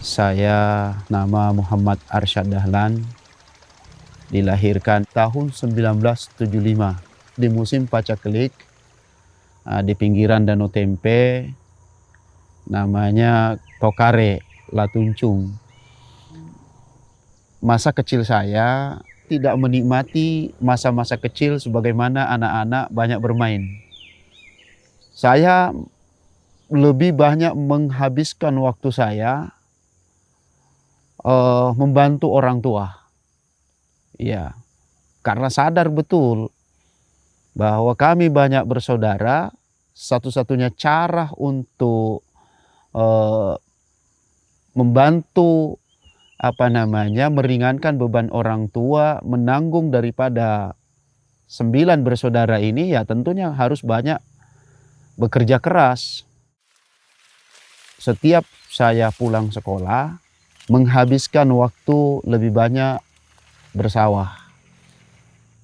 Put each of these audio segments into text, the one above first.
Saya nama Muhammad Arsyad Dahlan, dilahirkan tahun 1975 di musim pacaklik di pinggiran Danau Tempe, namanya Tokare, Latuncung. Masa kecil saya tidak menikmati masa-masa kecil sebagaimana anak-anak banyak bermain. Saya lebih banyak menghabiskan waktu saya membantu orang tua. Ya, karena sadar betul bahwa kami banyak bersaudara, satu-satunya cara untuk membantu meringankan beban orang tua menanggung daripada 9 bersaudara ini, ya tentunya harus banyak bekerja keras. Setiap saya pulang sekolah, menghabiskan waktu lebih banyak bersawah.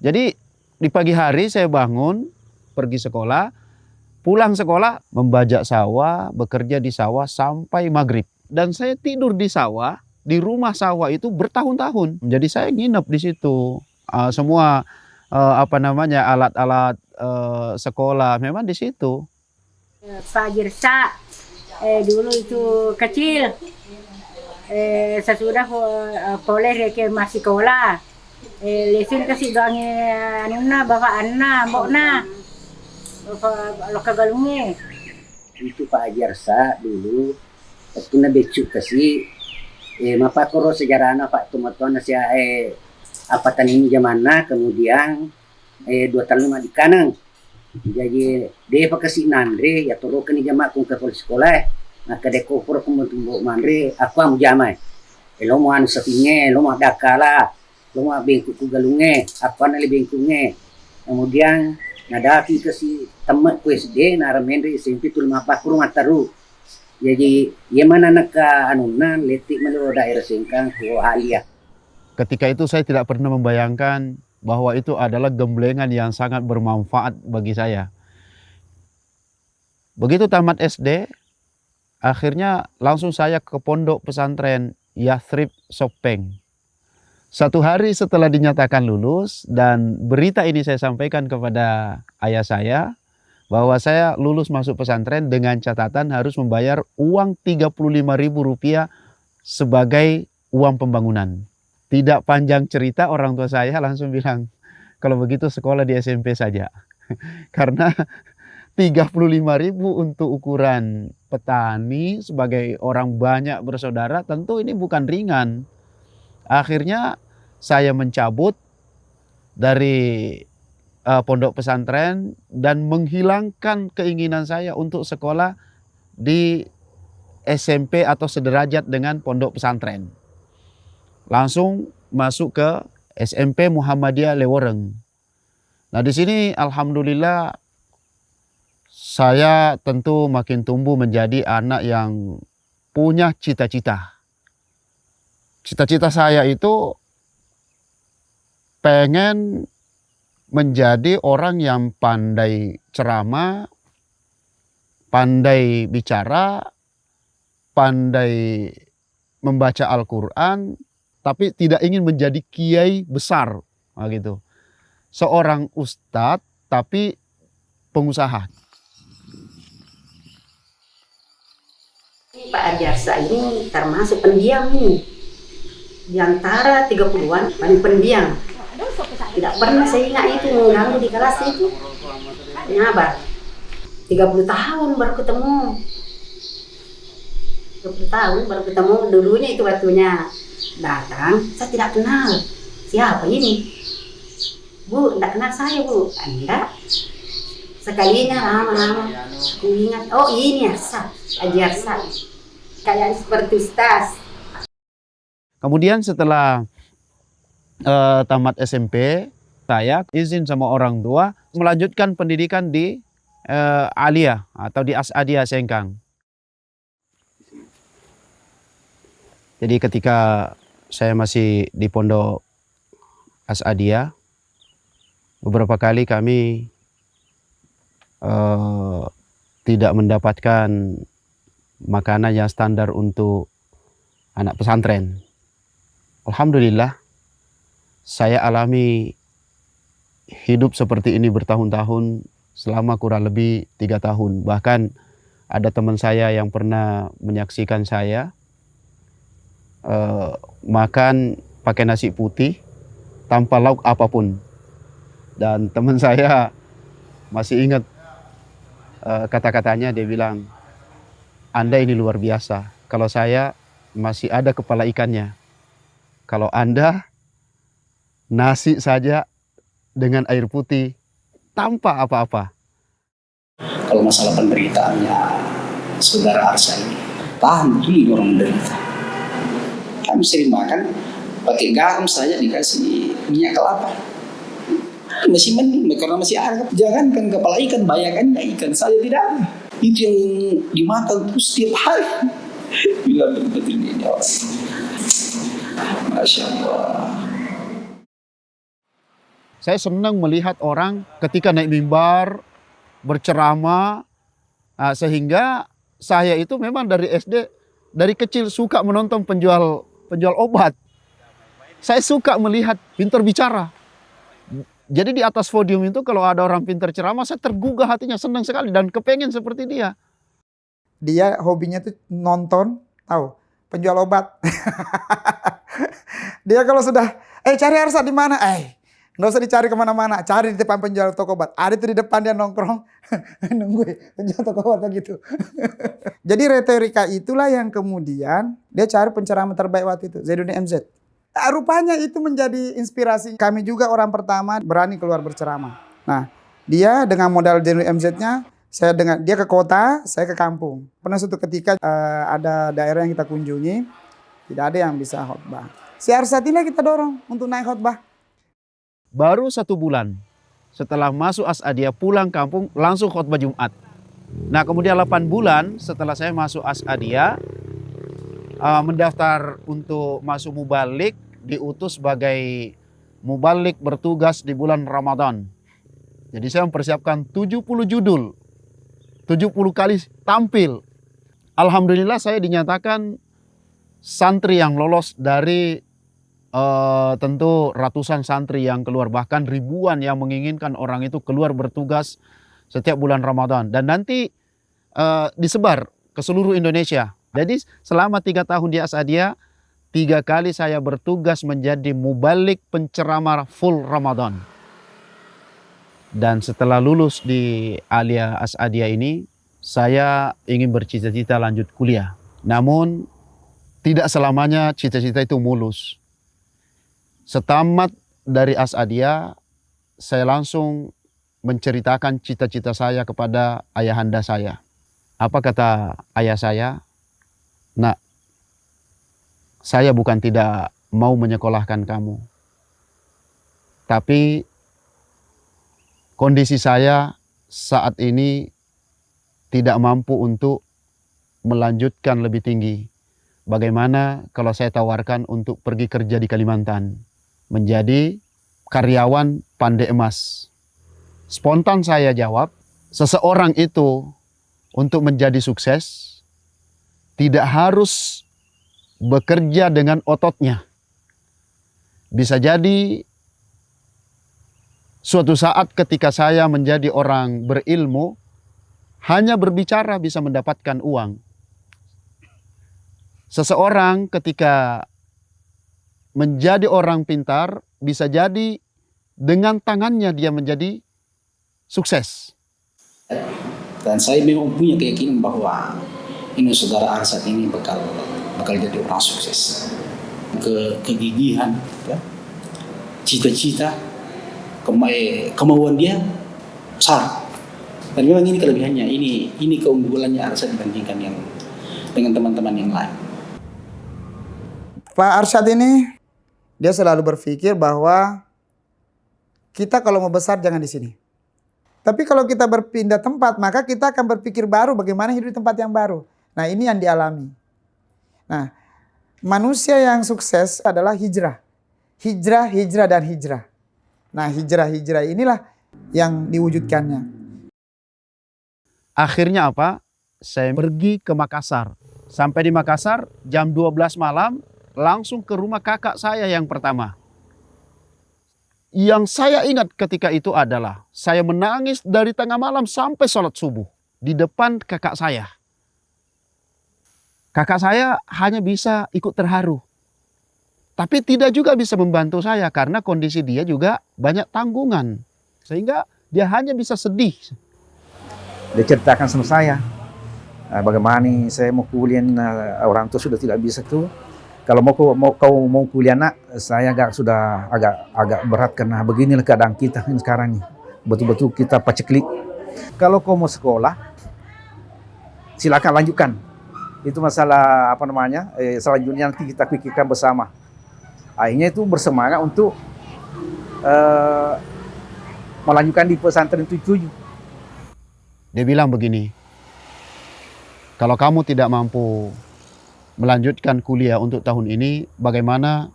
Jadi di pagi hari saya bangun, pergi sekolah, pulang sekolah, membajak sawah, bekerja di sawah sampai maghrib. Dan saya tidur di sawah, di rumah sawah itu bertahun-tahun. Jadi saya nginep di situ. Semua alat-alat sekolah memang di situ. Pak Jirsa, dulu itu kecil, sesudah boleh ke masih sekolah, lesin kasih doang anuna bapak anna mbokna, lo kagalunge. Itu Pak Ajarsa dulu waktu na becuk kasi mapakoro sejarah na Pak tumatuan na siya apa tanin zaman na kemudian 25 di kanang jadi dia pakasi nandre ya tolo kani jama kung ke sekolah na kadeko puro kumutumbo mandre aku am jamai lo mo anu sapinge lo mo dakala lo mo bengku ku galunge apa na bengkunge kemudian nadaki kasi temat ku SD na ramendre SMP tul mapa ku mataru jadi mana naka anuna letik melo daerah singkang ku alia. Ketika itu saya tidak pernah membayangkan bahwa itu adalah gemblengan yang sangat bermanfaat bagi saya. Begitu tamat SD, akhirnya langsung saya ke pondok pesantren Yathrib Sopeng. Satu hari setelah dinyatakan lulus dan berita ini saya sampaikan kepada ayah saya bahwa saya lulus masuk pesantren dengan catatan harus membayar uang Rp35.000 sebagai uang pembangunan. Tidak panjang cerita, orang tua saya langsung bilang, kalau begitu sekolah di SMP saja. Karena 35.000 untuk ukuran petani sebagai orang banyak bersaudara, tentu ini bukan ringan. Akhirnya saya mencabut dari pondok pesantren dan menghilangkan keinginan saya untuk sekolah di SMP atau sederajat dengan pondok pesantren. Langsung masuk ke SMP Muhammadiyah Lewereng. Nah di sini alhamdulillah saya tentu makin tumbuh menjadi anak yang punya cita-cita. Cita-cita saya itu pengen menjadi orang yang pandai ceramah, pandai bicara, pandai membaca Al-Quran, tapi tidak ingin menjadi kiai besar, gitu. Seorang ustadz tapi pengusaha. Pak Ajarsa ini termasuk pendiam nih. Di antara 30-an paling pendiam. Tidak pernah saya ingat itu mengganggu di kelas itu. Nyabar. 30 tahun baru ketemu. 30 tahun baru ketemu, dulunya itu waktunya datang, saya tidak kenal. Siapa ini? Bu, tidak kenal saya bu. Enggak. Sekalinya lama-lama aku ingat, oh ini Ajarsa. Kayak seperti ustaz. Kemudian setelah tamat SMP, saya izin sama orang tua melanjutkan pendidikan di Aliyah atau di As'adiyah Sengkang. Jadi ketika saya masih di pondok As'adiyah, beberapa kali kami tidak mendapatkan makanan yang standar untuk anak pesantren. Alhamdulillah, saya alami hidup seperti ini bertahun-tahun selama kurang lebih 3 tahun. Bahkan ada teman saya yang pernah menyaksikan saya makan pakai nasi putih tanpa lauk apapun. Dan teman saya masih ingat kata-katanya, dia bilang, Anda ini luar biasa. Kalau saya masih ada kepala ikannya. Kalau Anda nasi saja dengan air putih tanpa apa-apa. Kalau masalah penderitaannya saudara Arsa ini, tahan dulu orang menderita. Kami sering makan pakai garam saja dikasih minyak kelapa. Masih mending karena masih ada. Jangankan kepala ikan, bayangkan ikan saja tidak ada. Itu yang dimakan terus setiap hari. Bila betul-betul ini orang. Masya Allah. Saya senang melihat orang ketika naik mimbar, berceramah, sehingga saya itu memang dari SD, dari kecil suka menonton penjual obat. Saya suka melihat pintar bicara. Jadi di atas podium itu kalau ada orang pintar ceramah, saya tergugah hatinya, senang sekali dan kepengen seperti dia. Dia hobinya tuh nonton, tahu, penjual obat. Dia kalau sudah, cari Arsa di mana? Nggak usah dicari kemana-mana, cari di depan penjual toko obat. Ada itu di depan dia nongkrong, nunggu penjual toko obat gitu. Jadi retorika itulah yang kemudian dia cari penceramah terbaik waktu itu, Zainuddin MZ. Rupanya itu menjadi inspirasi kami juga, orang pertama berani keluar berceramah. Nah, dia dengan modal Zainuddin MZ-nya, dia ke kota, saya ke kampung. Pernah suatu ketika ada daerah yang kita kunjungi, tidak ada yang bisa khotbah. Si Arsat ini kita dorong untuk naik khotbah. Baru 1 bulan setelah masuk As'adiyah pulang kampung langsung khotbah Jumat. Nah kemudian 8 bulan setelah saya masuk As'adiyah, mendaftar untuk masuk mubalik, diutus sebagai mubalik bertugas di bulan Ramadan. Jadi saya mempersiapkan 70 judul, 70 kali tampil. Alhamdulillah saya dinyatakan santri yang lolos dari tentu ratusan santri yang keluar, bahkan ribuan yang menginginkan orang itu keluar bertugas setiap bulan Ramadan. Dan nanti disebar ke seluruh Indonesia. Jadi selama 3 tahun di As'adiyah, 3 kali saya bertugas menjadi mubalik penceramah full Ramadan. Dan setelah lulus di Alia As'adiyah ini, saya ingin bercita-cita lanjut kuliah. Namun tidak selamanya cita-cita itu mulus. Setamat dari As'adiyah, saya langsung menceritakan cita-cita saya kepada ayahanda saya. Apa kata ayah saya? Nak, saya bukan tidak mau menyekolahkan kamu. Tapi kondisi saya saat ini tidak mampu untuk melanjutkan lebih tinggi. Bagaimana kalau saya tawarkan untuk pergi kerja di Kalimantan, menjadi karyawan Pandai Emas? Spontan saya jawab, seseorang itu untuk menjadi sukses tidak harus bekerja dengan ototnya. Bisa jadi suatu saat ketika saya menjadi orang berilmu, hanya berbicara bisa mendapatkan uang. Seseorang ketika menjadi orang pintar, bisa jadi dengan tangannya dia menjadi sukses. Dan saya memang punya keyakinan bahwa ini saudara Arsat ini bakal jadi orang sukses. Kegigihan, ya, cita-cita, kemauan dia besar. Dan memang ini kelebihannya, ini keunggulannya Arsat dibandingkan dengan teman-teman yang lain. Pak Arsyad ini, dia selalu berpikir bahwa kita kalau mau besar jangan di sini. Tapi kalau kita berpindah tempat, maka kita akan berpikir baru bagaimana hidup di tempat yang baru. Nah ini yang dialami. Nah manusia yang sukses adalah hijrah. Hijrah, hijrah, dan hijrah. Nah hijrah inilah yang diwujudkannya. Akhirnya apa? Saya pergi ke Makassar. Sampai di Makassar jam 12 malam langsung ke rumah kakak saya yang pertama. Yang saya ingat ketika itu adalah saya menangis dari tengah malam sampai sholat subuh di depan kakak saya. Kakak saya hanya bisa ikut terharu. Tapi tidak juga bisa membantu saya karena kondisi dia juga banyak tanggungan. Sehingga dia hanya bisa sedih. Dia ceritakan sama saya, bagaimana nih saya mau kuliah, orang tua sudah tidak bisa tuh. Kalau kau mau kuliah nak, saya sudah agak berat karena beginilah keadaan kita sekarang nih. Betul-betul kita paceklik. Kalau kau mau sekolah, silakan lanjutkan. Itu masalah apa namanya? Selanjutnya nanti kita pikirkan bersama. Akhirnya itu bersemangat untuk melanjutkan di pesantren 77. Dia bilang begini, kalau kamu tidak mampu melanjutkan kuliah untuk tahun ini, bagaimana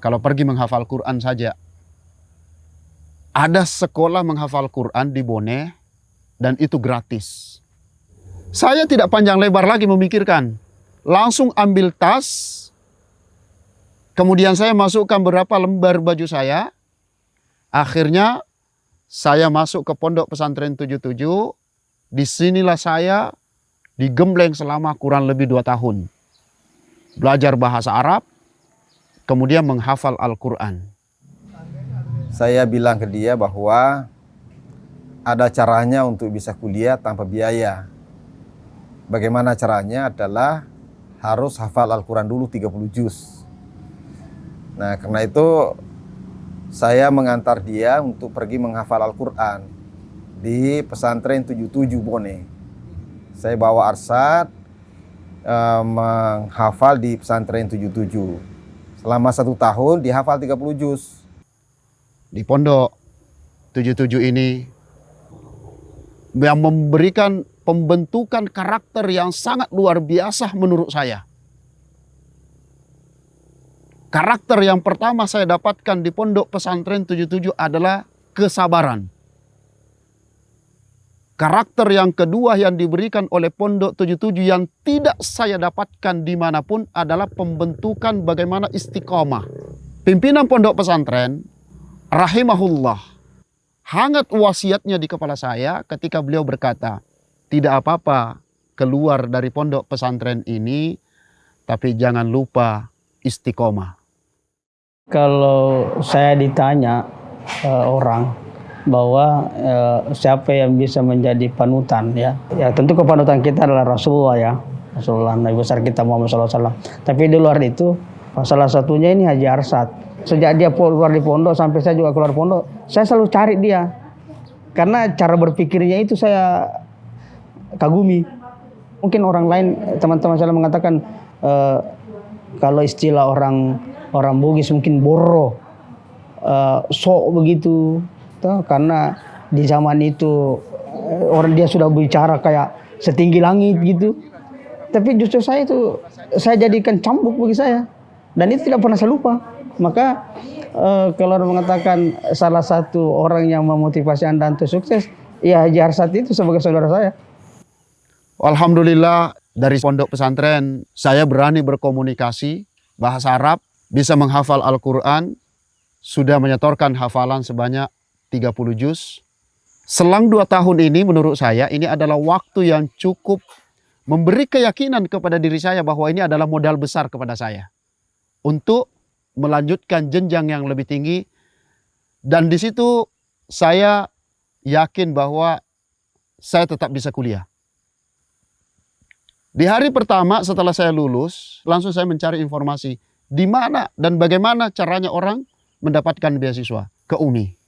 kalau pergi menghafal Quran saja? Ada sekolah menghafal Quran di Bone dan itu gratis. Saya tidak panjang lebar lagi memikirkan. Langsung ambil tas, kemudian saya masukkan beberapa lembar baju saya. Akhirnya saya masuk ke Pondok Pesantren 77. Disinilah saya digembleng selama kurang lebih 2 tahun. Belajar bahasa Arab, kemudian menghafal Al-Quran. Saya bilang ke dia bahwa ada caranya untuk bisa kuliah tanpa biaya. Bagaimana caranya adalah harus hafal Al-Quran dulu 30 juz. Nah, karena itu saya mengantar dia untuk pergi menghafal Al-Quran di pesantren 77 Bone. Saya bawa Arsad menghafal di pesantren 77. Selama 1 tahun dihafal 30 juz. Di Pondok 77 ini yang memberikan pembentukan karakter yang sangat luar biasa menurut saya. Karakter yang pertama saya dapatkan di Pondok Pesantren 77 adalah kesabaran. Karakter yang kedua yang diberikan oleh Pondok 77 yang tidak saya dapatkan dimanapun adalah pembentukan bagaimana istiqomah. Pimpinan Pondok Pesantren, rahimahullah, hangat wasiatnya di kepala saya ketika beliau berkata, tidak apa-apa keluar dari Pondok Pesantren ini, tapi jangan lupa istiqomah. Kalau saya ditanya orang bahwa siapa yang bisa menjadi panutan, ya tentu kepanutan kita adalah Rasulullah, ya Rasulullah, Nabi besar kita Muhammad SAW. Tapi di luar itu salah satunya ini Haji Arsad. Sejak dia keluar di pondok sampai saya juga keluar pondok, saya selalu cari dia karena cara berpikirnya itu saya kagumi. Mungkin orang lain, teman-teman saya mengatakan kalau istilah orang Bugis mungkin boro, sok begitu. Karena di zaman itu orang dia sudah bicara kayak setinggi langit gitu. Tapi justru saya jadikan cambuk bagi saya. Dan itu tidak pernah saya lupa. Maka kalau orang mengatakan salah satu orang yang memotivasi Anda untuk sukses, ya Haji Arsad itu sebagai saudara saya. Alhamdulillah dari Pondok Pesantren saya berani berkomunikasi bahasa Arab, bisa menghafal Al-Quran, sudah menyetorkan hafalan sebanyak 30 juz. Selang 2 tahun ini menurut saya ini adalah waktu yang cukup memberi keyakinan kepada diri saya bahwa ini adalah modal besar kepada saya untuk melanjutkan jenjang yang lebih tinggi. Dan di situ saya yakin bahwa saya tetap bisa kuliah. Di hari pertama setelah saya lulus, langsung saya mencari informasi di mana dan bagaimana caranya orang mendapatkan beasiswa ke UMI.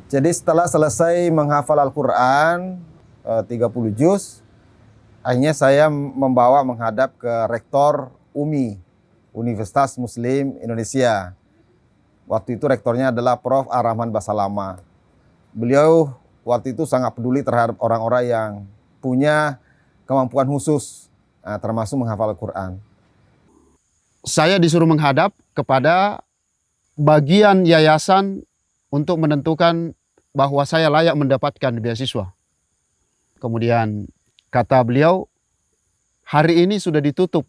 Jadi setelah selesai menghafal Al-Quran 30 juz, akhirnya saya menghadap ke rektor UMI, Universitas Muslim Indonesia. Waktu itu rektornya adalah Prof. Ar-Rahman Basalama. Beliau waktu itu sangat peduli terhadap orang-orang yang punya kemampuan khusus, termasuk menghafal Al-Quran. Saya disuruh menghadap kepada bagian yayasan untuk menentukan bahwa saya layak mendapatkan beasiswa. Kemudian kata beliau, hari ini sudah ditutup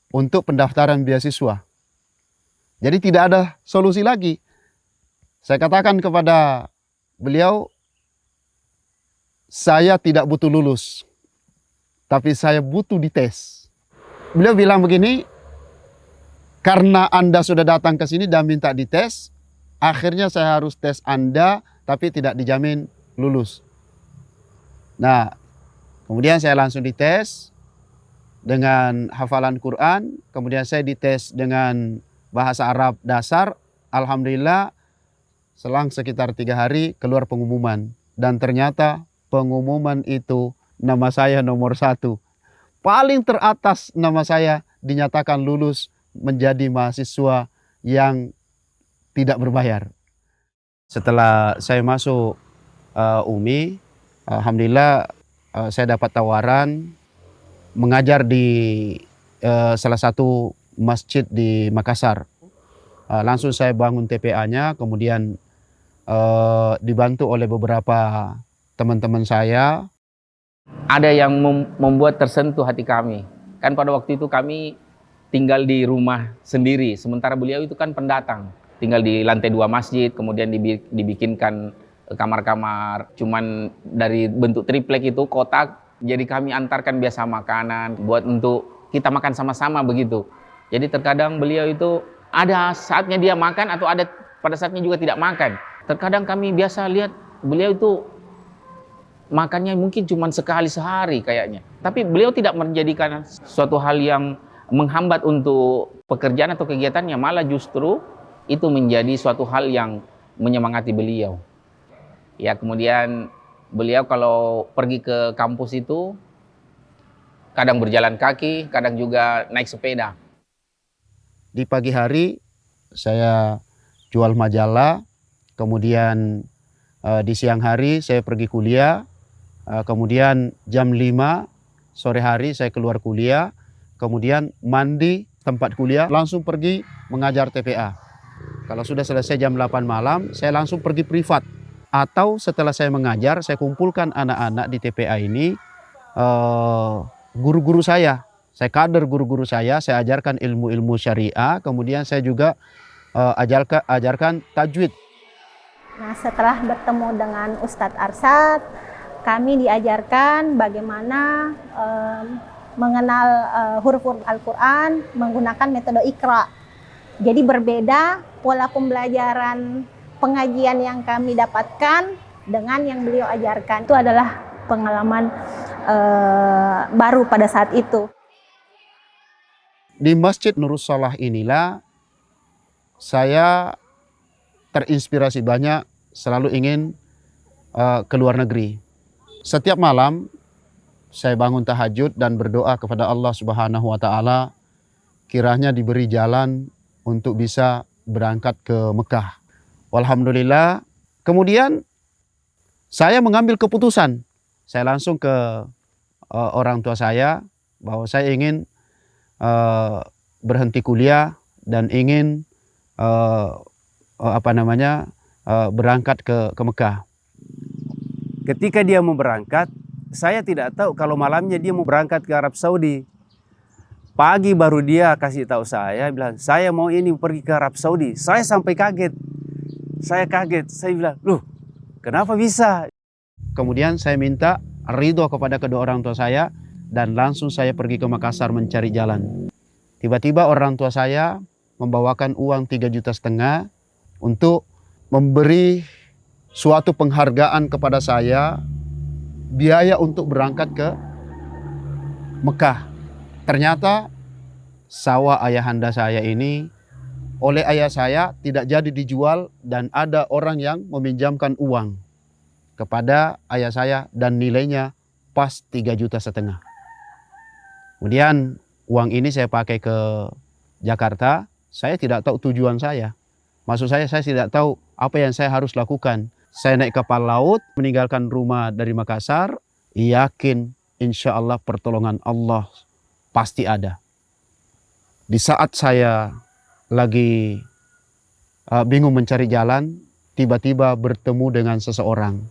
untuk pendaftaran beasiswa. Jadi tidak ada solusi lagi. Saya katakan kepada beliau, saya tidak butuh lulus, tapi saya butuh dites. Beliau bilang begini, karena Anda sudah datang ke sini dan minta dites, akhirnya saya harus tes Anda, tapi tidak dijamin lulus. Nah, kemudian saya langsung dites dengan hafalan Quran, kemudian saya dites dengan bahasa Arab dasar. Alhamdulillah, selang sekitar 3 hari keluar pengumuman. Dan ternyata pengumuman itu nama saya nomor 1. Paling teratas nama saya dinyatakan lulus menjadi mahasiswa yang tidak berbayar. Setelah saya masuk UMI, alhamdulillah saya dapat tawaran mengajar di salah satu masjid di Makassar. Langsung saya bangun TPA-nya, kemudian dibantu oleh beberapa teman-teman saya. Ada yang membuat tersentuh hati kami. Kan pada waktu itu kami tinggal di rumah sendiri, sementara beliau itu kan pendatang. Tinggal di lantai 2 masjid, kemudian dibikinkan kamar-kamar cuman dari bentuk triplek itu, kotak. Jadi kami antarkan biasa makanan buat untuk kita makan sama-sama begitu. Jadi terkadang beliau itu ada saatnya dia makan atau ada pada saatnya juga tidak makan. Terkadang kami biasa lihat beliau itu makannya mungkin cuma sekali sehari kayaknya. Tapi beliau tidak menjadikan suatu hal yang menghambat untuk pekerjaan atau kegiatannya. Malah justru itu menjadi suatu hal yang menyemangati beliau. Ya, kemudian beliau kalau pergi ke kampus itu kadang berjalan kaki, kadang juga naik sepeda. Di pagi hari saya jual majalah, kemudian di siang hari saya pergi kuliah, kemudian jam 5 sore hari saya keluar kuliah, kemudian mandi tempat kuliah, langsung pergi mengajar TPA. Kalau sudah selesai jam 8 malam, saya langsung pergi privat. Atau setelah saya mengajar, saya kumpulkan anak-anak di TPA ini, guru-guru saya kader guru-guru saya ajarkan ilmu-ilmu syariah, kemudian saya juga ajarkan tajwid. Nah, setelah bertemu dengan Ustadz Arsyad, kami diajarkan bagaimana mengenal huruf-huruf Al-Quran menggunakan metode Iqra. Jadi berbeda pola pembelajaran pengajian yang kami dapatkan dengan yang beliau ajarkan. Itu adalah pengalaman baru pada saat itu. Di Masjid Nurus Salah inilah saya terinspirasi banyak, selalu ingin ke luar negeri. Setiap malam saya bangun tahajud dan berdoa kepada Allah Subhanahu wa taala kiranya diberi jalan untuk bisa berangkat ke Mekah. Alhamdulillah. Kemudian saya mengambil keputusan. Saya langsung ke orang tua saya bahwa saya ingin berhenti kuliah dan ingin berangkat ke Mekah. Ketika dia mau berangkat, saya tidak tahu kalau malamnya dia mau berangkat ke Arab Saudi. Pagi baru dia kasih tahu saya, bilang saya mau ini pergi ke Arab Saudi. Saya sampai kaget. Saya bilang, loh kenapa bisa? Kemudian saya minta ridho kepada kedua orang tua saya dan langsung saya pergi ke Makassar mencari jalan. Tiba-tiba orang tua saya membawakan uang 3,5 juta untuk memberi suatu penghargaan kepada saya, biaya untuk berangkat ke Mekah. Ternyata sawah ayahanda saya ini oleh ayah saya tidak jadi dijual dan ada orang yang meminjamkan uang kepada ayah saya dan nilainya pas 3,5 juta. Kemudian uang ini saya pakai ke Jakarta. Saya tidak tahu tujuan saya. Maksud saya tidak tahu apa yang saya harus lakukan. Saya naik kapal laut, meninggalkan rumah dari Makassar. Yakin insya Allah pertolongan Allah pasti ada. Di saat saya lagi bingung mencari jalan, tiba-tiba bertemu dengan seseorang.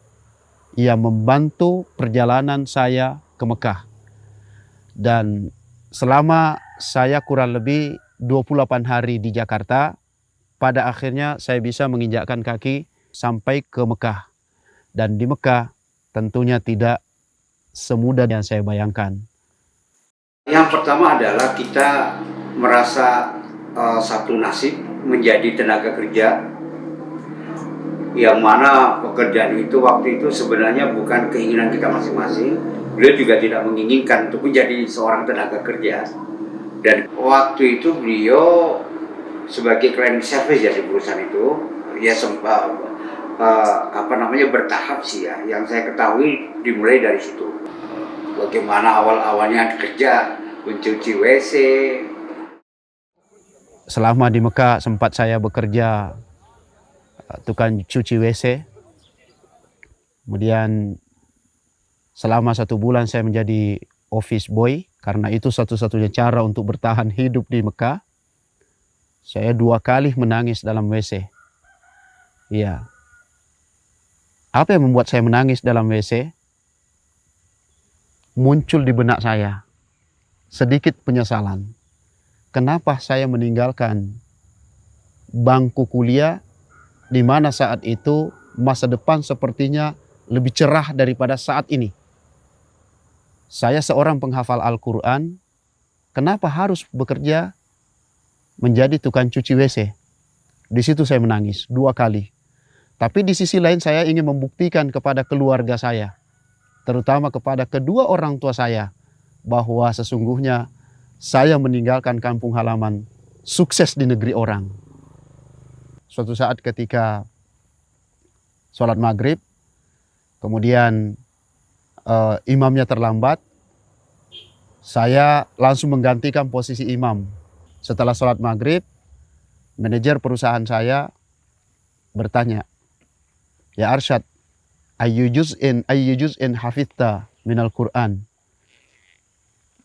Ia membantu perjalanan saya ke Mekah. Dan selama saya kurang lebih 28 hari di Jakarta, pada akhirnya saya bisa menginjakkan kaki sampai ke Mekah. Dan di Mekah tentunya tidak semudah yang saya bayangkan. Yang pertama adalah kita merasa satu nasib menjadi tenaga kerja, yang mana pekerjaan itu waktu itu sebenarnya bukan keinginan kita masing-masing. Beliau juga tidak menginginkan untuk menjadi seorang tenaga kerja. Dan waktu itu beliau sebagai cleaning service ya di perusahaan itu, ya sempat bertahap sih ya. Yang saya ketahui dimulai dari situ. Bagaimana awal-awalnya kerja, mencuci WC. Selama di Mekah sempat saya bekerja tukang cuci WC. Kemudian selama 1 bulan saya menjadi office boy, karena itu satu-satunya cara untuk bertahan hidup di Mekah. Saya 2 kali menangis dalam WC. Iya. Apa yang membuat saya menangis dalam WC? Muncul di benak saya sedikit penyesalan. Kenapa saya meninggalkan bangku kuliah, di mana saat itu masa depan sepertinya lebih cerah daripada saat ini. Saya seorang penghafal Al-Quran, kenapa harus bekerja menjadi tukang cuci WC? Di situ saya menangis 2 kali. Tapi di sisi lain saya ingin membuktikan kepada keluarga saya, terutama kepada kedua orang tua saya, bahwa sesungguhnya saya meninggalkan kampung halaman, sukses di negeri orang. Suatu saat ketika sholat maghrib, kemudian imamnya terlambat, saya langsung menggantikan posisi imam. Setelah sholat maghrib, manajer perusahaan saya bertanya, "Ya Arsyad, ayyu juz'in hafidta minal Qur'an?"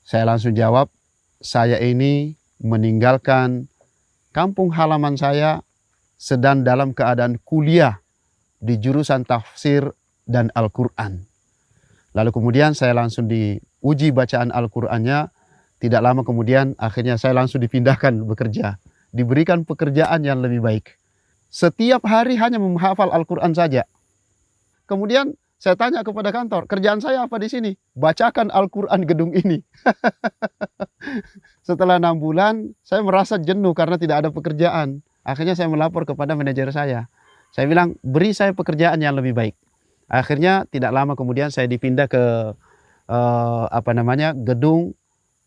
Saya langsung jawab, saya ini meninggalkan kampung halaman saya sedang dalam keadaan kuliah di jurusan tafsir dan Al-Quran. Lalu kemudian saya langsung diuji bacaan Al-Qurannya. Tidak lama kemudian akhirnya saya langsung dipindahkan bekerja. Diberikan pekerjaan yang lebih baik. Setiap hari hanya menghafal Al-Quran saja. Kemudian saya tanya kepada kantor, kerjaan saya apa di sini? Bacakan Al-Quran gedung ini. Setelah 6 bulan, saya merasa jenuh karena tidak ada pekerjaan. Akhirnya saya melapor kepada manajer saya. Saya bilang, beri saya pekerjaan yang lebih baik. Akhirnya tidak lama kemudian saya dipindah ke gedung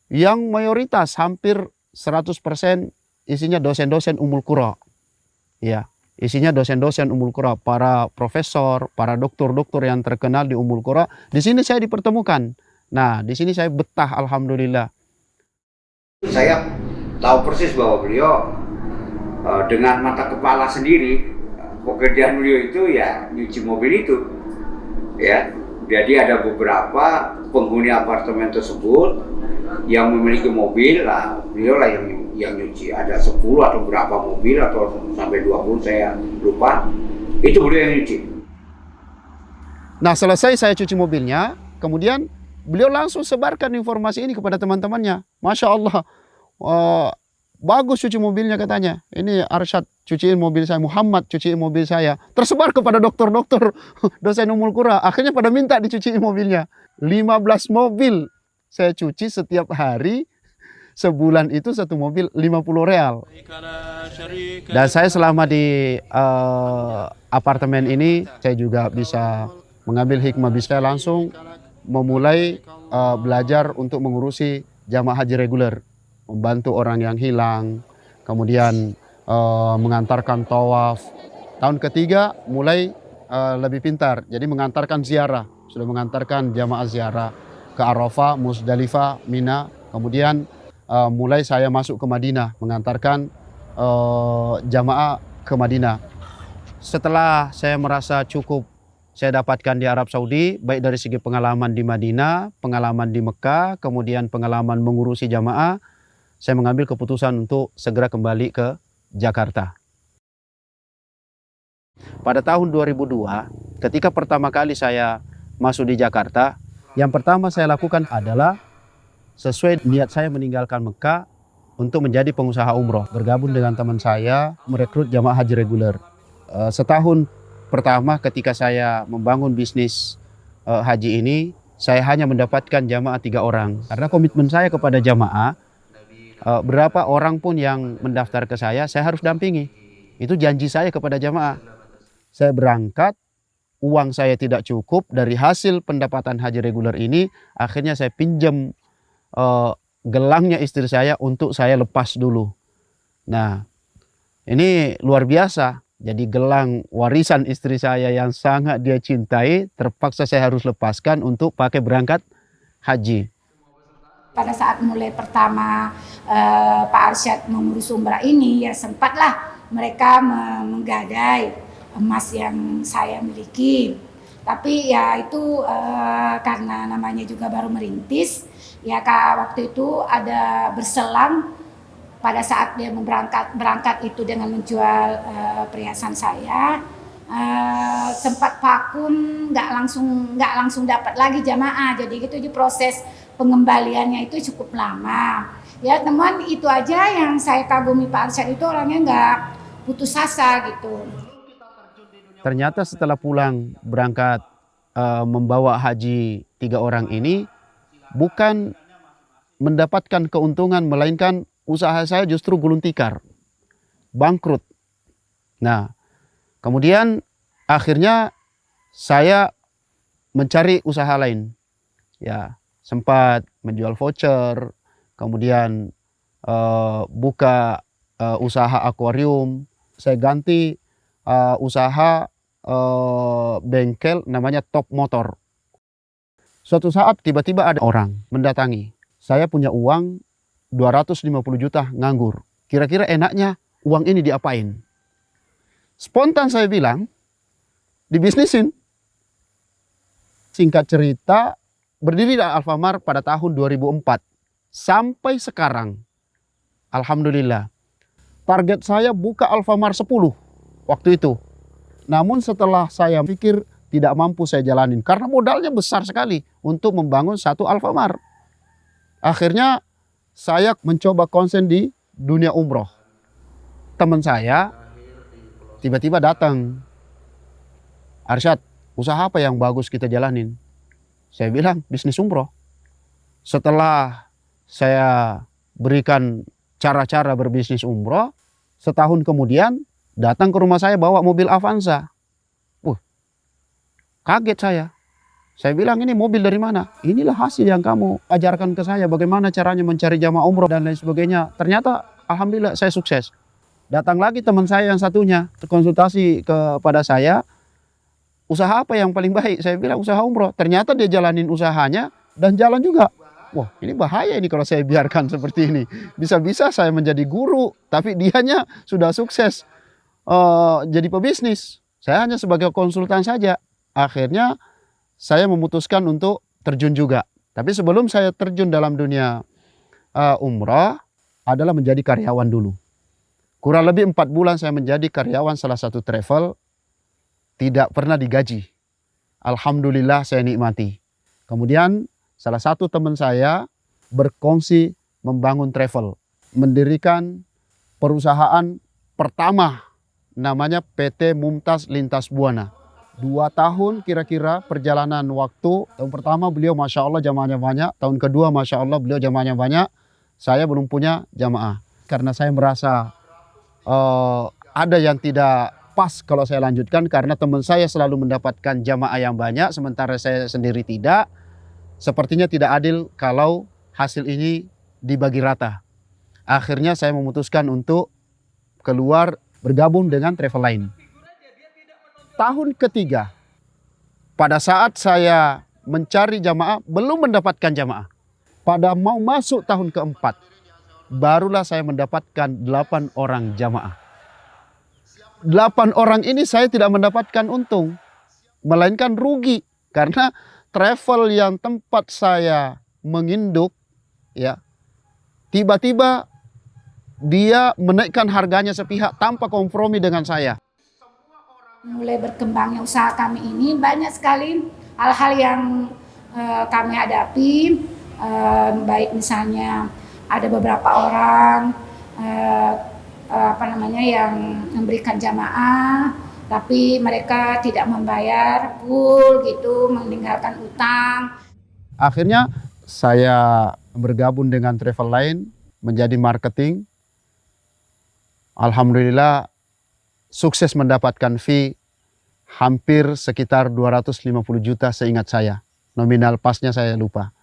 yang mayoritas hampir 100% isinya dosen-dosen Ummul Qura. Ya, isinya dosen-dosen Ummul Qura, para profesor, para doktor-doktor yang terkenal di Ummul Qura. Di sini saya dipertemukan. Nah, di sini saya betah, alhamdulillah. Saya tahu persis bahwa beliau dengan mata kepala sendiri, pekerjaan beliau itu ya nyuci mobil itu, ya. Jadi ada beberapa penghuni apartemen tersebut yang memiliki mobil, lah beliau lah yang nyuci. Ada 10 atau berapa mobil atau sampai 20 saya lupa. Itu beliau yang nyuci. Nah, selesai saya cuci mobilnya, kemudian beliau langsung sebarkan informasi ini kepada teman-temannya. Masya Allah, bagus cuci mobilnya katanya. Ini Arsyad cuciin mobil saya, Muhammad cuciin mobil saya. Tersebar kepada dokter-dokter dosen Ummul Qura. Akhirnya pada minta dicuciin mobilnya. 15 mobil saya cuci setiap hari. Sebulan itu 1 mobil 50 real. Dan saya selama di apartemen ini, saya juga bisa mengambil hikmah, bisa langsung memulai belajar untuk mengurusi jamaah haji reguler. Membantu orang yang hilang, kemudian mengantarkan tawaf. Tahun ketiga mulai lebih pintar, jadi mengantarkan ziarah. Sudah mengantarkan jamaah ziarah ke Arafah, Musdalifah, Mina. Kemudian mulai saya masuk ke Madinah, mengantarkan jamaah ke Madinah. Setelah saya merasa cukup saya dapatkan di Arab Saudi, baik dari segi pengalaman di Madinah, pengalaman di Mekah, kemudian pengalaman mengurusi jamaah, saya mengambil keputusan untuk segera kembali ke Jakarta. Pada tahun 2002, ketika pertama kali saya masuk di Jakarta, yang pertama saya lakukan adalah sesuai niat saya meninggalkan Mekah untuk menjadi pengusaha umroh. Bergabung dengan teman saya merekrut jamaah haji reguler. Setahun pertama ketika saya membangun bisnis haji ini, saya hanya mendapatkan jamaah 3 orang. Karena komitmen saya kepada jamaah, berapa orang pun yang mendaftar ke saya harus dampingi. Itu janji saya kepada jamaah. Saya berangkat, uang saya tidak cukup, dari hasil pendapatan haji reguler ini, akhirnya saya pinjam gelangnya istri saya untuk saya lepas dulu. Nah, ini luar biasa. Jadi gelang warisan istri saya yang sangat dia cintai, terpaksa saya harus lepaskan untuk pakai berangkat haji. Pada saat mulai pertama Pak Arsyad mengurus umrah ini, ya sempatlah mereka menggadai emas yang saya miliki. Tapi ya itu karena namanya juga baru merintis, ya Kak, waktu itu ada berselang pada saat dia berangkat itu dengan menjual perhiasan saya, sempat vakum, nggak langsung dapat lagi jamaah. Jadi gitu, di proses pengembaliannya itu cukup lama. Ya teman, itu aja yang saya kagumi Pak Arsyad, itu orangnya nggak putus asa gitu. Ternyata setelah pulang berangkat membawa haji 3 orang ini, bukan mendapatkan keuntungan, melainkan usaha saya justru gulung tikar, bangkrut. Nah, kemudian akhirnya saya mencari usaha lain. Ya, sempat menjual voucher, kemudian buka usaha akuarium. Saya ganti usaha bengkel namanya Top Motor. Suatu saat tiba-tiba ada orang mendatangi. Saya punya uang 250 juta nganggur. Kira-kira enaknya uang ini diapain? Spontan saya bilang, dibisnisin. Singkat cerita, berdiri di Alfamart pada tahun 2004. Sampai sekarang, alhamdulillah. Target saya buka Alfamart 10 waktu itu. Namun setelah saya pikir tidak mampu saya jalanin. Karena modalnya besar sekali untuk membangun satu Alfamart. Akhirnya saya mencoba konsen di dunia umroh. Teman saya tiba-tiba datang. Arsyad, usaha apa yang bagus kita jalanin? Saya bilang, bisnis umroh. Setelah saya berikan cara-cara berbisnis umroh, setahun kemudian datang ke rumah saya bawa mobil Avanza. Kaget saya. Saya bilang, ini mobil dari mana? Inilah hasil yang kamu ajarkan ke saya, bagaimana caranya mencari jamaah umroh dan lain sebagainya. Ternyata alhamdulillah saya sukses. Datang lagi teman saya yang satunya, konsultasi kepada saya, usaha apa yang paling baik? Saya bilang usaha umroh. Ternyata dia jalanin usahanya dan jalan juga. Wah, ini bahaya ini kalau saya biarkan seperti ini. Bisa-bisa saya menjadi guru, tapi dianya sudah sukses jadi pebisnis. Saya hanya sebagai konsultan saja. Akhirnya saya memutuskan untuk terjun juga. Tapi sebelum saya terjun dalam dunia umrah adalah menjadi karyawan dulu. Kurang lebih 4 bulan saya menjadi karyawan salah satu travel. Tidak pernah digaji. Alhamdulillah saya nikmati. Kemudian salah satu teman saya berkongsi membangun travel. Mendirikan perusahaan pertama namanya PT Mumtaz Lintas Buana. 2 tahun kira-kira perjalanan waktu. Tahun pertama beliau Masya Allah jamaahnya banyak. Tahun kedua Masya Allah beliau jamaahnya banyak. Saya belum punya jamaah. Karena saya merasa ada yang tidak pas kalau saya lanjutkan. Karena teman saya selalu mendapatkan jamaah yang banyak. Sementara saya sendiri tidak. Sepertinya tidak adil kalau hasil ini dibagi rata. Akhirnya saya memutuskan untuk keluar bergabung dengan travel lain. Tahun ketiga, pada saat saya mencari jamaah, belum mendapatkan jamaah. Pada mau masuk tahun keempat, barulah saya mendapatkan 8 orang jamaah. 8 orang ini saya tidak mendapatkan untung, melainkan rugi. Karena travel yang tempat saya menginduk, ya, tiba-tiba dia menaikkan harganya sepihak tanpa kompromi dengan saya. Mulai berkembangnya usaha kami ini banyak sekali hal-hal yang kami hadapi. baik misalnya ada beberapa orang yang memberikan jamaah tapi mereka tidak membayar full gitu, meninggalkan utang. Akhirnya saya bergabung dengan travel lain menjadi marketing. Alhamdulillah sukses mendapatkan fee hampir sekitar 250 juta seingat saya. Nominal pasnya saya lupa.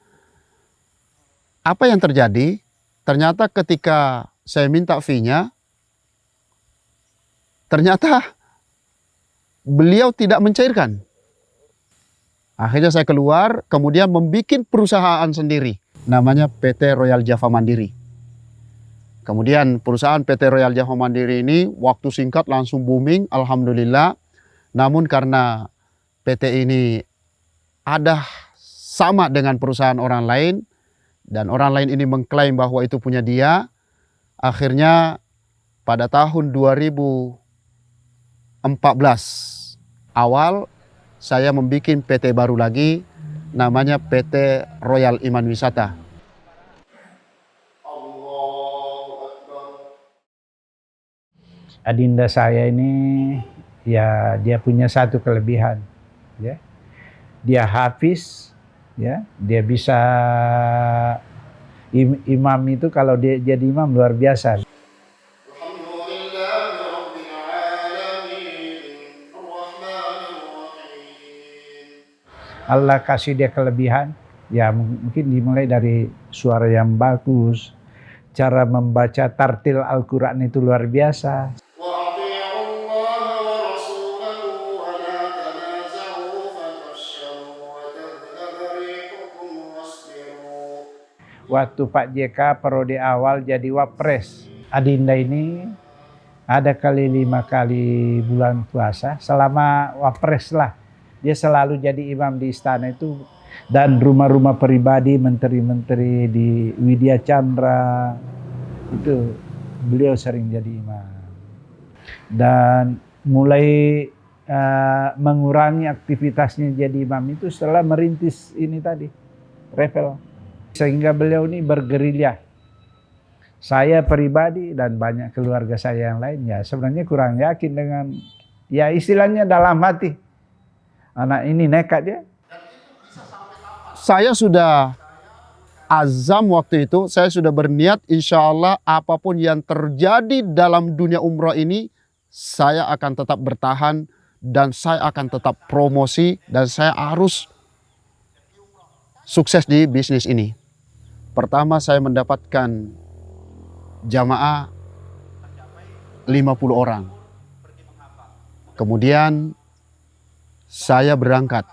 Apa yang terjadi? Ternyata ketika saya minta fee-nya, ternyata beliau tidak mencairkan. Akhirnya saya keluar, kemudian membuat perusahaan sendiri. Namanya PT Royal Java Mandiri. Kemudian perusahaan PT Royal Java Mandiri ini waktu singkat langsung booming, alhamdulillah. Namun karena PT ini ada sama dengan perusahaan orang lain, dan orang lain ini mengklaim bahwa itu punya dia, akhirnya pada tahun 2014 awal saya membuat PT baru lagi, namanya PT Royal Iman Wisata. Adinda saya ini ya dia punya satu kelebihan, ya. Dia hafiz, ya. Dia bisa imam itu kalau dia jadi imam luar biasa. Allah kasih dia kelebihan, ya mungkin dimulai dari suara yang bagus, cara membaca tartil Al-Quran itu luar biasa. Waktu Pak JK periode awal jadi wapres, Adinda ini ada kali 5 kali bulan puasa, selama wapres lah. Dia selalu jadi imam di istana itu, dan rumah-rumah pribadi, menteri-menteri di Widya Chandra, itu beliau sering jadi imam. Dan mulai mengurangi aktivitasnya jadi imam itu setelah merintis ini tadi, travel. Sehingga beliau ini bergerilya. Saya pribadi dan banyak keluarga saya yang lain ya sebenarnya kurang yakin dengan, ya istilahnya dalam hati, anak ini nekat ya. Saya sudah azam waktu itu, saya sudah berniat insya Allah apapun yang terjadi dalam dunia umroh ini, saya akan tetap bertahan dan saya akan tetap promosi dan saya harus sukses di bisnis ini. Pertama saya mendapatkan jamaah 50 orang. Kemudian saya berangkat.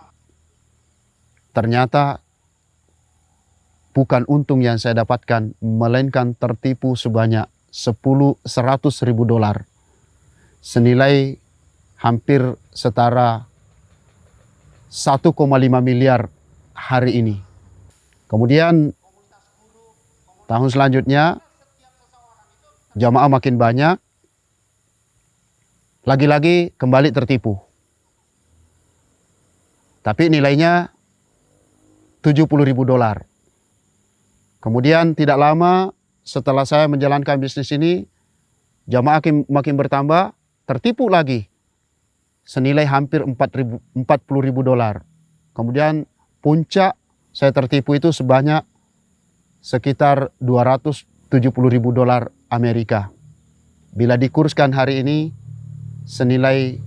Ternyata bukan untung yang saya dapatkan, melainkan tertipu sebanyak 100.000 dolar. Senilai hampir setara 1,5 miliar hari ini. Kemudian tahun selanjutnya jamaah makin banyak, lagi-lagi kembali tertipu. Tapi nilainya 70.000 dolar. Kemudian tidak lama setelah saya menjalankan bisnis ini, jamaah makin bertambah, tertipu lagi. Senilai hampir 40.000 dolar. Kemudian puncak saya tertipu itu sebanyak sekitar 270.000 dolar Amerika. Bila dikurskan hari ini senilai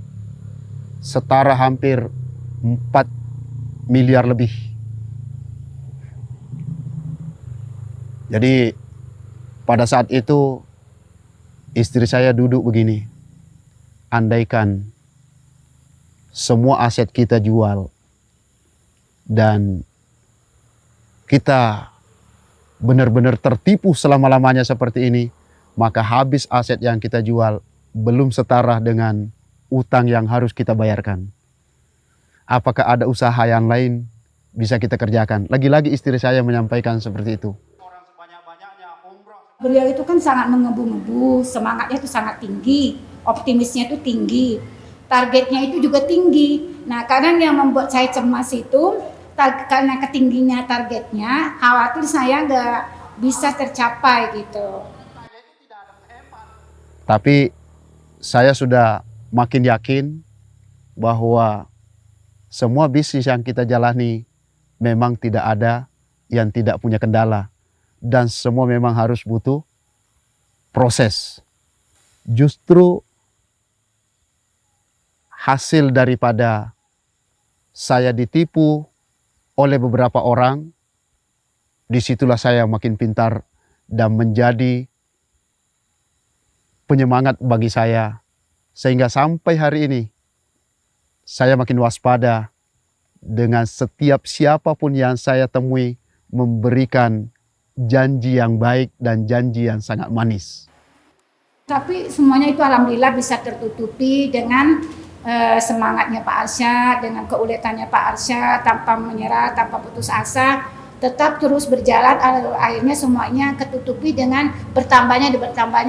setara hampir 4 miliar lebih. Jadi pada saat itu istri saya duduk begini. Andaikan semua aset kita jual dan kita benar-benar tertipu selama-lamanya seperti ini, maka habis aset yang kita jual belum setara dengan utang yang harus kita bayarkan. Apakah ada usaha yang lain bisa kita kerjakan? Lagi-lagi istri saya menyampaikan seperti itu. Beliau itu kan sangat menggebu-gebu, semangatnya itu sangat tinggi, optimisnya itu tinggi, targetnya itu juga tinggi. Nah kadang yang membuat saya cemas itu, karena ketingginya targetnya, khawatir saya nggak bisa tercapai gitu. Tapi saya sudah makin yakin bahwa semua bisnis yang kita jalani memang tidak ada yang tidak punya kendala. Dan semua memang harus butuh proses. Justru hasil daripada saya ditipu oleh beberapa orang, disitulah saya makin pintar dan menjadi penyemangat bagi saya. Sehingga sampai hari ini, saya makin waspada dengan setiap siapapun yang saya temui memberikan janji yang baik dan janji yang sangat manis. Tapi semuanya itu alhamdulillah bisa tertutupi dengan semangatnya Pak Arsyad, dengan keuletannya Pak Arsyad, tanpa menyerah, tanpa putus asa, tetap terus berjalan. Akhirnya semuanya ketutupi dengan bertambahnya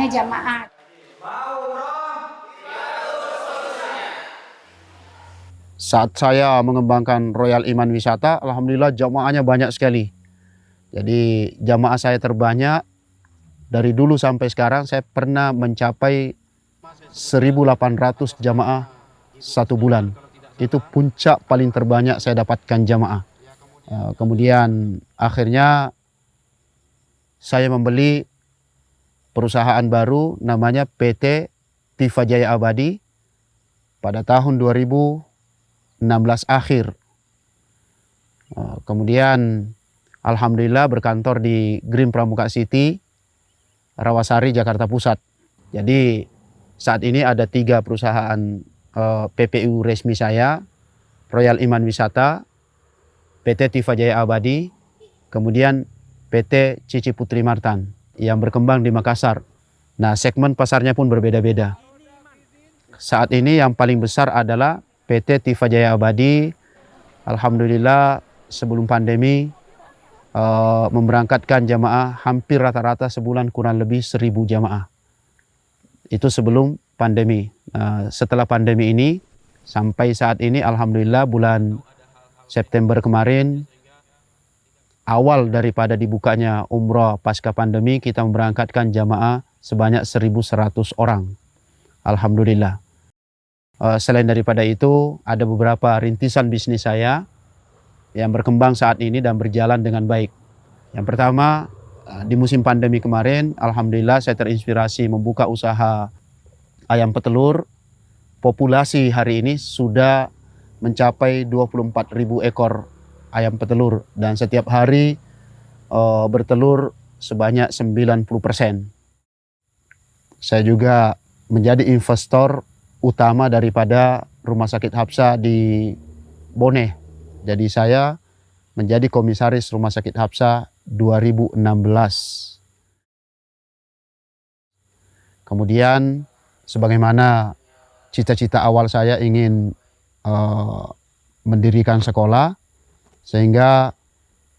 jamaah. Saat saya mengembangkan Royal Iman Wisata, alhamdulillah jamaahnya banyak sekali. Jadi jamaah saya terbanyak dari dulu sampai sekarang. Saya pernah mencapai 1.800 jamaah satu bulan. Itu puncak paling terbanyak saya dapatkan jamaah. Kemudian akhirnya saya membeli perusahaan baru namanya PT Tifa Jaya Abadi pada tahun 2016 akhir. Kemudian alhamdulillah berkantor di Green Pramuka City, Rawasari, Jakarta Pusat. Jadi saat ini ada 3 perusahaan PPU resmi saya, Royal Iman Wisata, PT Tifa Jaya Abadi, kemudian PT Cici Putri Martan yang berkembang di Makassar. Nah, segmen pasarnya pun berbeda-beda. Saat ini yang paling besar adalah PT Tifa Jaya Abadi. Alhamdulillah sebelum pandemi memberangkatkan jamaah hampir rata-rata sebulan kurang lebih 1.000 jamaah. Itu sebelum pandemi. Setelah pandemi ini sampai saat ini alhamdulillah bulan September kemarin, awal daripada dibukanya umrah pasca pandemi, kita memberangkatkan jamaah sebanyak 1.100 orang. Alhamdulillah. Selain daripada itu, ada beberapa rintisan bisnis saya yang berkembang saat ini dan berjalan dengan baik. Yang pertama, di musim pandemi kemarin, alhamdulillah saya terinspirasi membuka usaha ayam petelur. Populasi hari ini sudah mencapai 24.000 ekor ayam petelur dan setiap hari bertelur sebanyak 90%. Saya juga menjadi investor utama daripada Rumah Sakit Hapsa di Bone. Jadi saya menjadi komisaris Rumah Sakit Hapsa 2016. Kemudian sebagaimana cita-cita awal saya ingin mendirikan sekolah, sehingga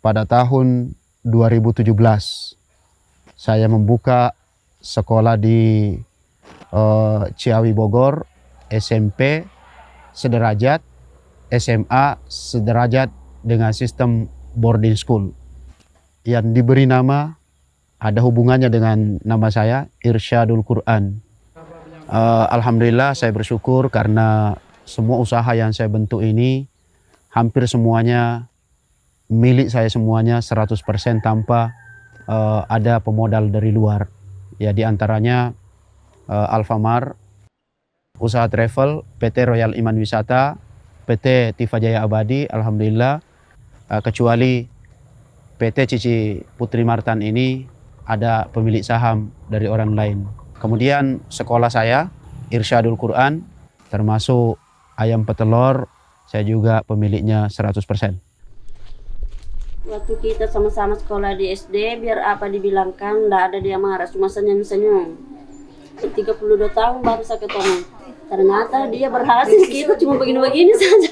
pada tahun 2017 saya membuka sekolah di Ciawi Bogor, SMP sederajat, SMA sederajat dengan sistem boarding school yang diberi nama, ada hubungannya dengan nama saya, Irsyadul Quran. Alhamdulillah saya bersyukur karena semua usaha yang saya bentuk ini hampir semuanya milik saya semuanya 100% tanpa ada pemodal dari luar. Ya, di antaranya Alfamart, usaha travel, PT Royal Iman Wisata, PT Tifa Jaya Abadi, alhamdulillah, kecuali PT Cici Putri Martan ini ada pemilik saham dari orang lain. Kemudian sekolah saya, Irsyadul Quran, termasuk ayam petelur, saya juga pemiliknya 100%. Waktu kita sama-sama sekolah di SD, biar apa dibilangkan, enggak ada dia marah, cuma senyum-senyum. 32 tahun baru saya ketemu. Ternyata dia berhasil, kita cuma begini-begini saja.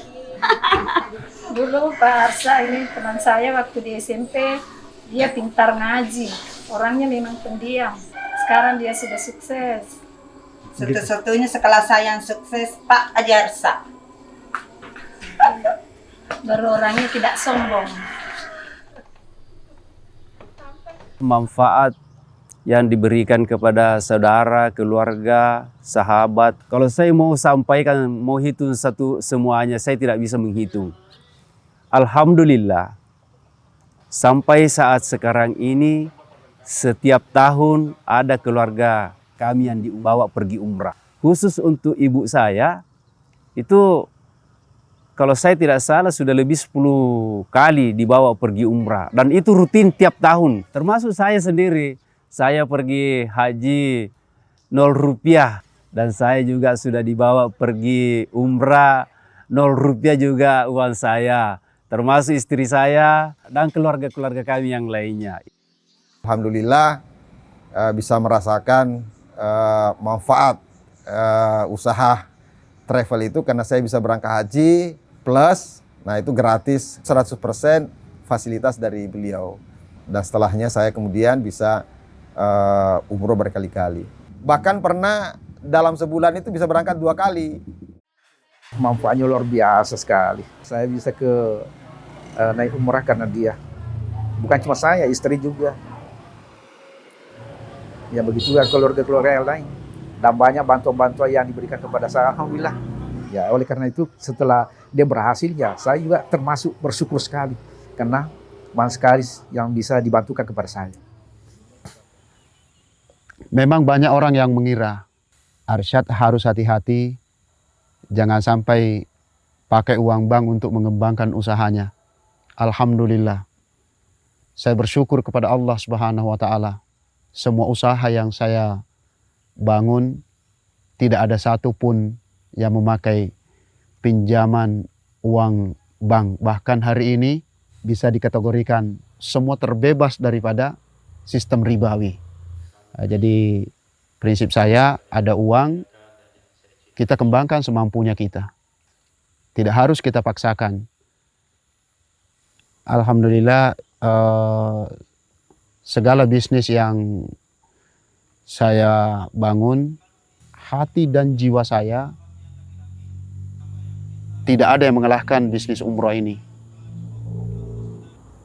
Dulu Pak Arsa ini teman saya waktu di SMP, dia pintar ngaji. Orangnya memang pendiam. Sekarang dia sudah sukses. Satu-satunya sekelas saya yang sukses Pak Ajarsa. baru orangnya tidak sombong. Manfaat yang diberikan kepada saudara, keluarga, sahabat. Kalau saya mau sampaikan, mau hitung satu semuanya, saya tidak bisa menghitung. Alhamdulillah, sampai saat sekarang ini, setiap tahun ada keluarga kami yang dibawa pergi umrah. Khusus untuk ibu saya, itu kalau saya tidak salah sudah lebih 10 kali dibawa pergi umrah. Dan itu rutin tiap tahun, termasuk saya sendiri. Saya pergi haji 0 rupiah dan saya juga sudah dibawa pergi umrah 0 rupiah juga uang saya, termasuk istri saya dan keluarga-keluarga kami yang lainnya. Alhamdulillah bisa merasakan manfaat usaha travel itu karena saya bisa berangkat haji plus, nah itu gratis 100% fasilitas dari beliau. Dan setelahnya saya kemudian bisa umroh berkali-kali. Bahkan pernah dalam sebulan itu bisa berangkat 2 kali. Manfaatnya luar biasa sekali. Saya bisa naik umrah karena dia. Bukan cuma saya, istri juga. Ya begitu juga keluarga-keluarga yang lain. Dan banyak bantuan-bantuan yang diberikan kepada saya. Alhamdulillah. Ya oleh karena itu setelah dia berhasil, ya saya juga termasuk bersyukur sekali. Karena banyak sekali yang bisa dibantukan kepada saya. Memang banyak orang yang mengira Arsyad harus hati-hati, jangan sampai pakai uang bank untuk mengembangkan usahanya. Alhamdulillah, saya bersyukur kepada Allah Subhanahu wa Ta'ala. Semua usaha yang saya bangun tidak ada satupun yang memakai pinjaman uang bank. Bahkan hari ini bisa dikategorikan semua terbebas daripada sistem ribawi. Jadi prinsip saya, ada uang, kita kembangkan semampunya kita. Tidak harus kita paksakan. Alhamdulillah, segala bisnis yang saya bangun, hati dan jiwa saya, tidak ada yang mengalahkan bisnis umroh ini.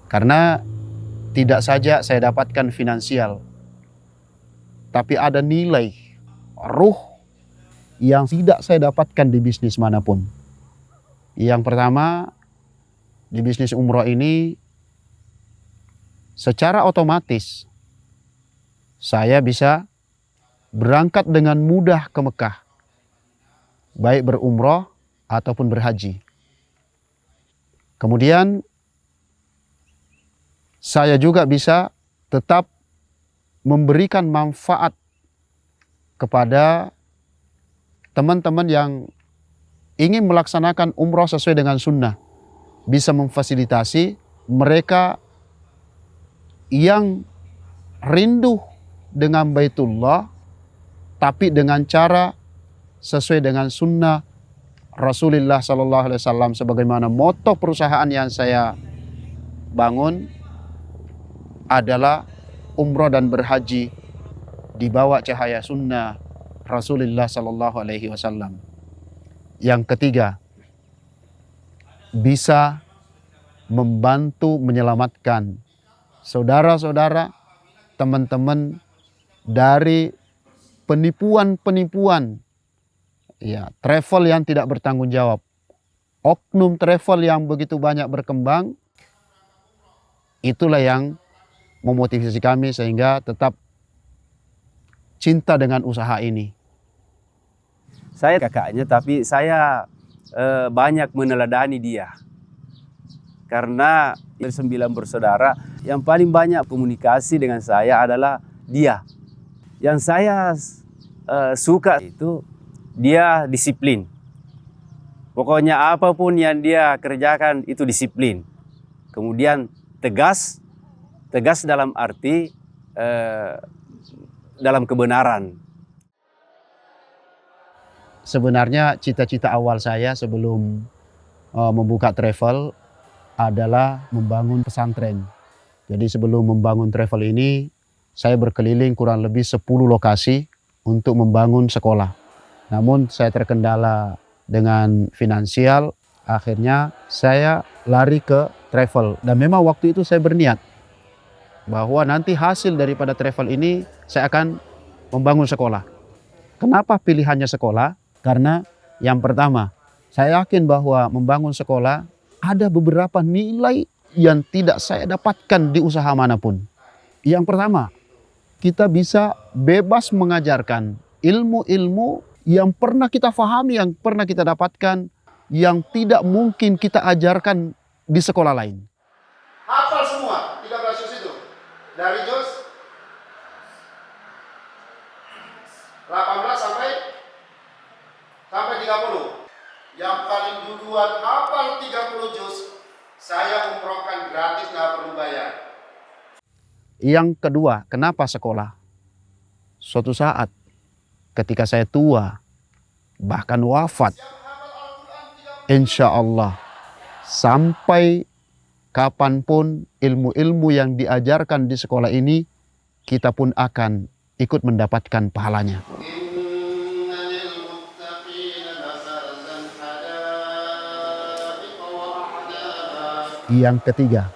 Karena tidak saja saya dapatkan finansial, tapi ada nilai ruh yang tidak saya dapatkan di bisnis manapun. Yang pertama, di bisnis umroh ini secara otomatis saya bisa berangkat dengan mudah ke Mekah, baik berumroh ataupun berhaji. Kemudian saya juga bisa tetap memberikan manfaat kepada teman-teman yang ingin melaksanakan umroh sesuai dengan sunnah. Bisa memfasilitasi mereka yang rindu dengan Baitullah, tapi dengan cara sesuai dengan sunnah Rasulullah SAW, sebagaimana moto perusahaan yang saya bangun adalah umroh dan berhaji di bawah cahaya sunnah Rasulullah SAW. Yang ketiga, bisa membantu menyelamatkan saudara-saudara, teman-teman dari penipuan-penipuan, ya, travel yang tidak bertanggung jawab. Oknum travel yang begitu banyak berkembang, itulah yang memotivasi kami sehingga tetap cinta dengan usaha ini. Saya kakaknya, tapi saya banyak meneladani dia. Karena dari 9 bersaudara, yang paling banyak komunikasi dengan saya adalah dia. Yang saya suka itu dia disiplin. Pokoknya apapun yang dia kerjakan itu disiplin. Kemudian tegas dalam arti dalam kebenaran. Sebenarnya cita-cita awal saya sebelum membuka travel adalah membangun pesantren. Jadi sebelum membangun travel ini, saya berkeliling kurang lebih 10 lokasi untuk membangun sekolah. Namun saya terkendala dengan finansial, Akhirnya saya lari ke travel. Dan memang waktu itu saya berniat bahwa nanti hasil daripada travel ini saya akan membangun sekolah. Kenapa pilihannya sekolah? Karena yang pertama, saya yakin bahwa membangun sekolah ada beberapa nilai yang tidak saya dapatkan di usaha manapun. Yang pertama, kita bisa bebas mengajarkan ilmu-ilmu yang pernah kita fahami, yang pernah kita dapatkan, yang tidak mungkin kita ajarkan di sekolah lain. Hafal semua 13 juz itu. Dari juz 18 sampai 30. Yang paling duluan hafal 30 juz, saya umrohkan gratis, nggak perlu bayar. Yang kedua, kenapa sekolah? Suatu saat ketika saya tua, bahkan wafat, insya Allah sampai kapanpun ilmu-ilmu yang diajarkan di sekolah ini, kita pun akan ikut mendapatkan pahalanya. Yang ketiga,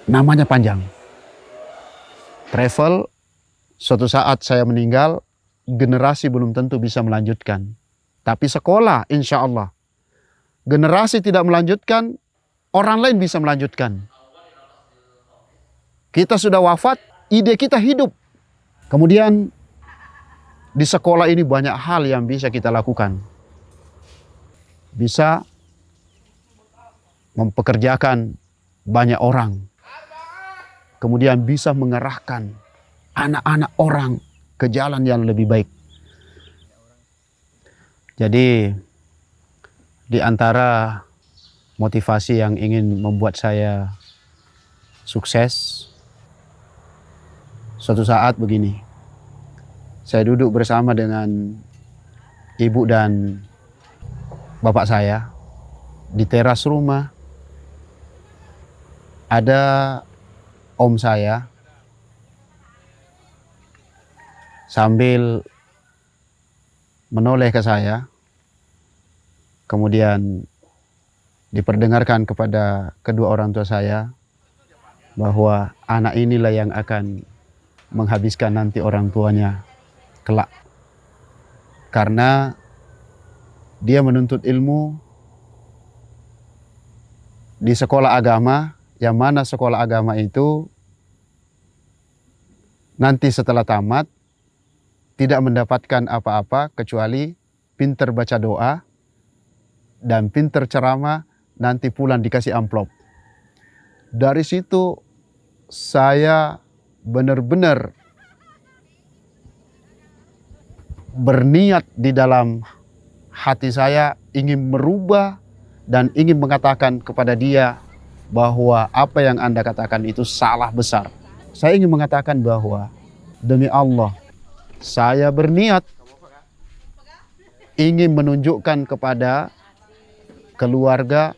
namanya panjang. Travel, suatu saat saya meninggal, generasi belum tentu bisa melanjutkan. Tapi sekolah, insya Allah, generasi tidak melanjutkan, orang lain bisa melanjutkan. Kita sudah wafat, ide kita hidup. Kemudian di sekolah ini banyak hal yang bisa kita lakukan. Bisa mempekerjakan banyak orang. Kemudian bisa mengarahkan anak-anak orang ke jalan yang lebih baik. Jadi di antara motivasi yang ingin membuat saya sukses, suatu saat begini, saya duduk bersama dengan ibu dan bapak saya di teras rumah. Ada om saya sambil menoleh ke saya, kemudian diperdengarkan kepada kedua orang tua saya bahwa anak inilah yang akan menghabiskan nanti orang tuanya kelak. Karena dia menuntut ilmu di sekolah agama, yang mana sekolah agama itu nanti setelah tamat tidak mendapatkan apa-apa kecuali pinter baca doa dan pinter ceramah, nanti pulang dikasih amplop. Dari situ saya benar-benar berniat di dalam hati saya ingin merubah dan ingin mengatakan kepada dia bahwa apa yang Anda katakan itu salah besar. Saya ingin mengatakan bahwa demi Allah, saya berniat ingin menunjukkan kepada keluarga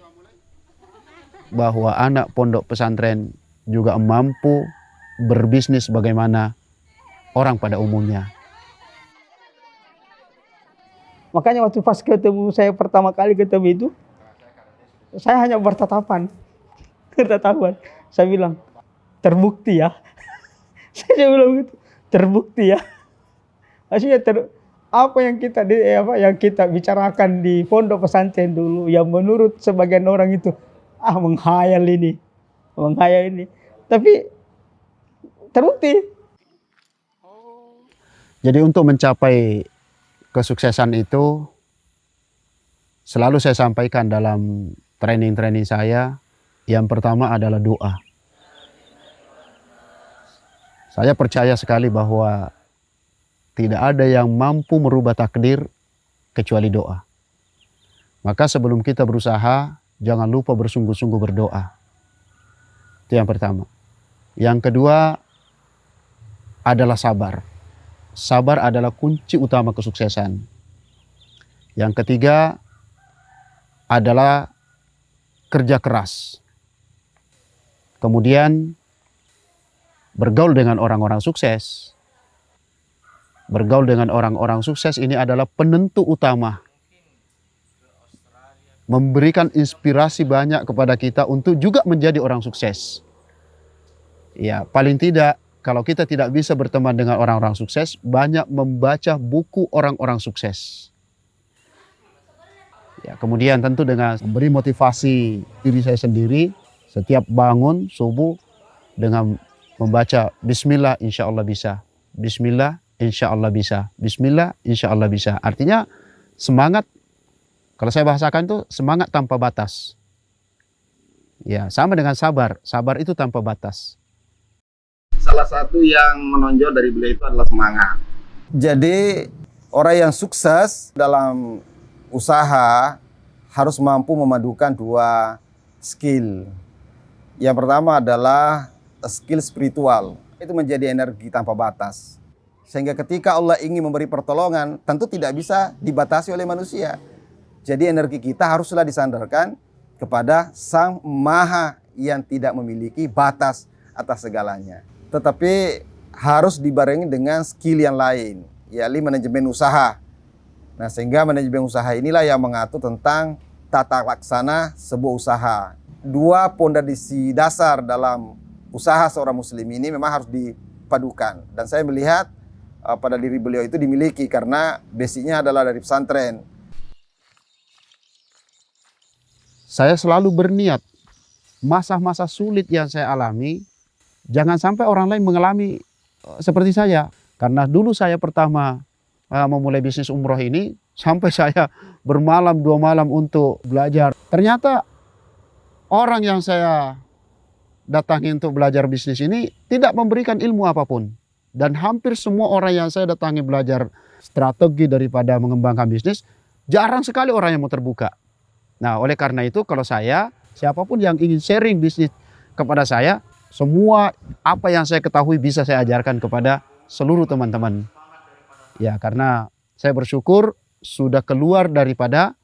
bahwa anak pondok pesantren juga mampu berbisnis sebagaimana orang pada umumnya. Makanya waktu pas ketemu saya pertama kali ketemu itu, saya hanya bertatapan. Saya bilang, terbukti ya. Saya bilang gitu, terbukti ya. Maksudnya apa yang kita bicarakan di pondok pesantren dulu, yang menurut sebagian orang itu menghayal ini. Tapi terbukti. Jadi untuk mencapai kesuksesan itu selalu saya sampaikan dalam training-training saya, yang pertama adalah doa. Saya percaya sekali bahwa tidak ada yang mampu merubah takdir kecuali doa. Maka sebelum kita berusaha, jangan lupa bersungguh-sungguh berdoa. Itu yang pertama. Yang kedua adalah sabar. Sabar adalah kunci utama kesuksesan. Yang ketiga adalah kerja keras. Kemudian bergaul dengan orang-orang sukses. Bergaul dengan orang-orang sukses ini adalah penentu utama memberikan inspirasi banyak kepada kita untuk juga menjadi orang sukses. Ya, paling tidak kalau kita tidak bisa berteman dengan orang-orang sukses, banyak membaca buku orang-orang sukses. Ya, kemudian tentu dengan memberi motivasi diri saya sendiri setiap bangun subuh dengan membaca Bismillah insya Allah bisa. Bismillah insya Allah bisa. Bismillah insya Allah bisa. Artinya semangat, kalau saya bahasakan itu semangat tanpa batas. Ya, sama dengan sabar. Sabar itu tanpa batas. Salah satu yang menonjol dari beliau itu adalah semangat. Jadi orang yang sukses dalam usaha harus mampu memadukan dua skill. Yang pertama adalah skill spiritual. Itu menjadi energi tanpa batas. Sehingga ketika Allah ingin memberi pertolongan, tentu tidak bisa dibatasi oleh manusia. Jadi energi kita haruslah disandarkan kepada Sang Maha yang tidak memiliki batas atas segalanya. Tetapi harus dibarengi dengan skill yang lain, yakni manajemen usaha. Nah, sehingga manajemen usaha inilah yang mengatur tentang tata laksana sebuah usaha. Dua pondasi dasar dalam usaha seorang muslim ini memang harus dipadukan. Dan saya melihat pada diri beliau itu dimiliki karena basicnya adalah dari pesantren. Saya selalu berniat masa-masa sulit yang saya alami, jangan sampai orang lain mengalami seperti saya. Karena dulu saya pertama memulai bisnis umroh ini, sampai saya bermalam 2 malam untuk belajar. Ternyata orang yang saya datangi untuk belajar bisnis ini tidak memberikan ilmu apapun. Dan hampir semua orang yang saya datangi belajar strategi daripada mengembangkan bisnis, jarang sekali orang yang mau terbuka. Nah, oleh karena itu kalau saya, siapapun yang ingin sharing bisnis kepada saya, semua apa yang saya ketahui bisa saya ajarkan kepada seluruh teman-teman. Ya, karena saya bersyukur sudah keluar daripada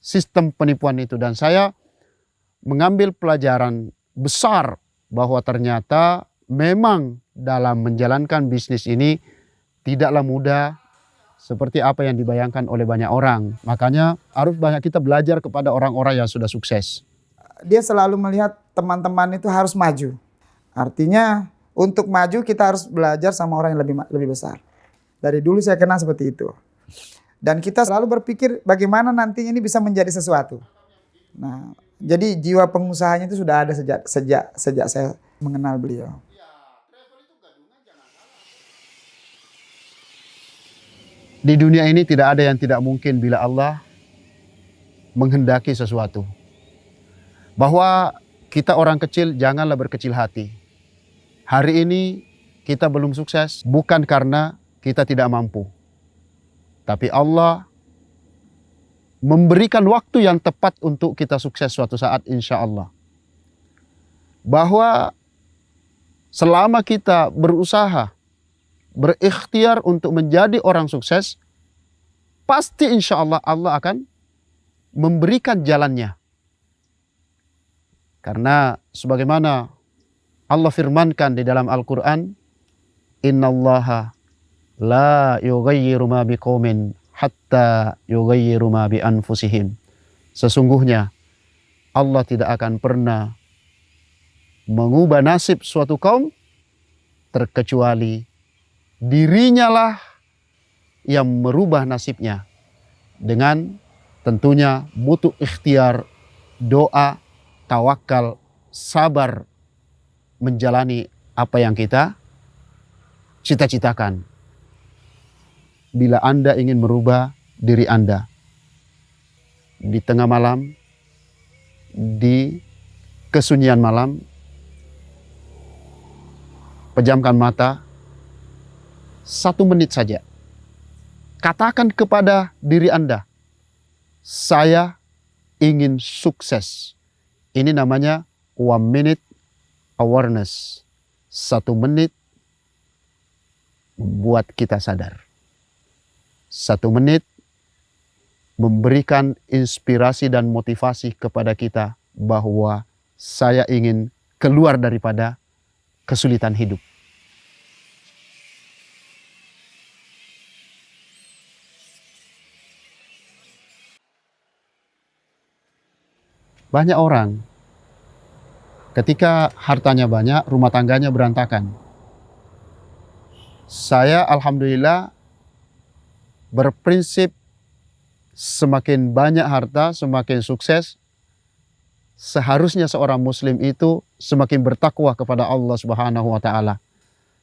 sistem penipuan itu. Dan saya mengambil pelajaran besar bahwa ternyata memang dalam menjalankan bisnis ini tidaklah mudah seperti apa yang dibayangkan oleh banyak orang. Makanya harus banyak kita belajar kepada orang-orang yang sudah sukses. Dia selalu melihat teman-teman itu harus maju. Artinya untuk maju kita harus belajar sama orang yang lebih besar. Dari dulu saya kenal seperti itu. Dan kita selalu berpikir bagaimana nantinya ini bisa menjadi sesuatu. Nah, jadi jiwa pengusahanya itu sudah ada sejak saya mengenal beliau. Di dunia ini tidak ada yang tidak mungkin bila Allah menghendaki sesuatu. Bahwa kita orang kecil janganlah berkecil hati. Hari ini kita belum sukses bukan karena kita tidak mampu. Tapi Allah memberikan waktu yang tepat untuk kita sukses suatu saat insya Allah. Bahwa selama kita berusaha, berikhtiar untuk menjadi orang sukses, pasti insya Allah Allah akan memberikan jalannya. Karena sebagaimana Allah firmankan di dalam Al-Quran, Innallaha la yughayyiru ma biqaumin hatta yughayyiru ma bi anfusihim. Sesungguhnya Allah tidak akan pernah mengubah nasib suatu kaum terkecuali dirinya lah yang merubah nasibnya. Dengan tentunya butuh ikhtiar, doa, tawakal, sabar menjalani apa yang kita cita-citakan. Bila Anda ingin merubah diri Anda di tengah malam, di kesunyian malam, pejamkan mata 1 menit saja. Katakan kepada diri Anda, saya ingin sukses. Ini namanya 1 minute awareness. 1 menit membuat kita sadar. 1 menit memberikan inspirasi dan motivasi kepada kita bahwa saya ingin keluar daripada kesulitan hidup. Banyak orang ketika hartanya banyak, rumah tangganya berantakan. Saya alhamdulillah berprinsip semakin banyak harta, semakin sukses. Seharusnya seorang muslim itu semakin bertakwa kepada Allah Subhanahu wa taala.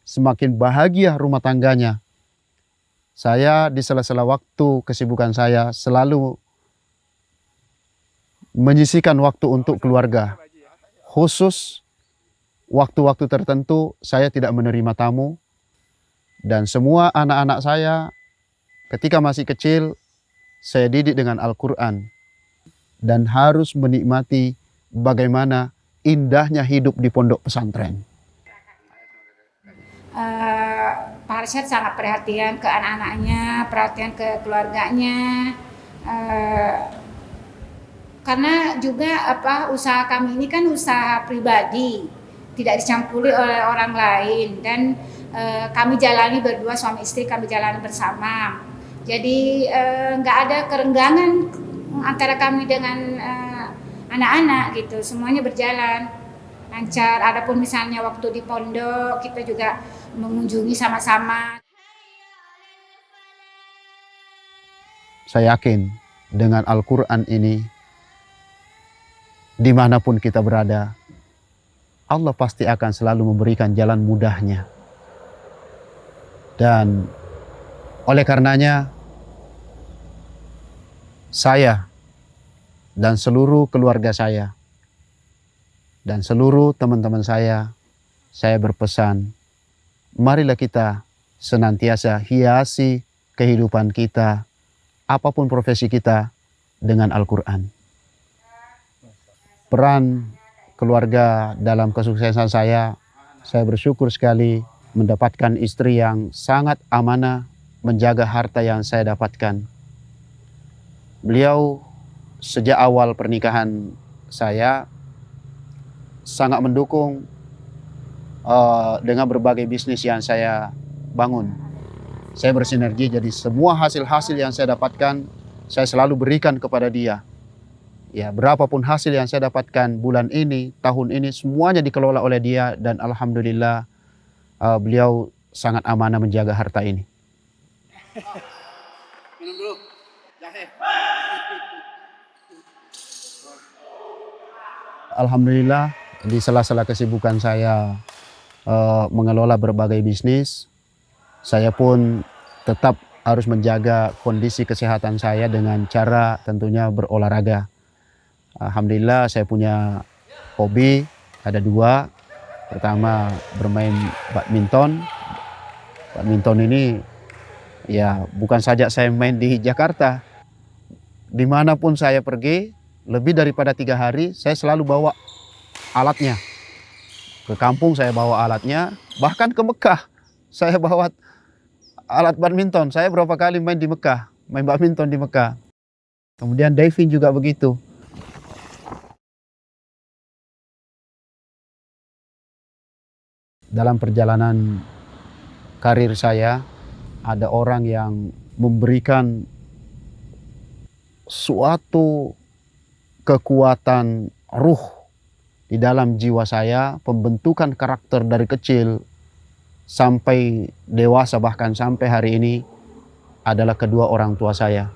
Semakin bahagia rumah tangganya. Saya di sela-sela waktu kesibukan saya selalu menyisihkan waktu untuk keluarga. Khusus waktu-waktu tertentu saya tidak menerima tamu. Dan semua anak-anak saya ketika masih kecil saya didik dengan Al-Quran. Dan harus menikmati bagaimana indahnya hidup di pondok pesantren. Pak Arsyad sangat perhatian ke anak-anaknya, perhatian ke keluarganya. Karena juga usaha kami ini kan usaha pribadi, tidak dicampuri oleh orang lain, dan kami jalani berdua, suami istri kami jalani bersama. Jadi nggak ada kerenggangan antara kami dengan anak-anak gitu, semuanya berjalan lancar. Adapun misalnya waktu di pondok kita juga mengunjungi sama-sama. Saya yakin dengan Al-Quran ini, dimanapun kita berada, Allah pasti akan selalu memberikan jalan mudahnya. Dan oleh karenanya, saya dan seluruh keluarga saya dan seluruh teman-teman saya berpesan, marilah kita senantiasa hiasi kehidupan kita, apapun profesi kita, dengan Al-Quran. Peran keluarga dalam kesuksesan saya bersyukur sekali mendapatkan istri yang sangat amanah menjaga harta yang saya dapatkan. Beliau sejak awal pernikahan saya sangat mendukung dengan berbagai bisnis yang saya bangun. Saya bersinergi, jadi semua hasil-hasil yang saya dapatkan saya selalu berikan kepada dia. Ya, berapapun hasil yang saya dapatkan bulan ini, tahun ini, semuanya dikelola oleh dia, dan alhamdulillah beliau sangat amanah menjaga harta ini. Minum dulu. Jahe. Alhamdulillah di sela-sela kesibukan saya mengelola berbagai bisnis, saya pun tetap harus menjaga kondisi kesehatan saya dengan cara tentunya berolahraga. Alhamdulillah saya punya hobi, ada dua. Pertama bermain badminton. Badminton ini ya bukan saja saya main di Jakarta. Dimanapun saya pergi, lebih daripada 3 hari saya selalu bawa alatnya. Ke kampung saya bawa alatnya, bahkan ke Mekah saya bawa alat badminton. Saya berapa kali main di Mekah, main badminton di Mekah. Kemudian diving juga begitu. Dalam perjalanan karir saya, ada orang yang memberikan suatu kekuatan ruh di dalam jiwa saya, pembentukan karakter dari kecil sampai dewasa, bahkan sampai hari ini, adalah kedua orang tua saya.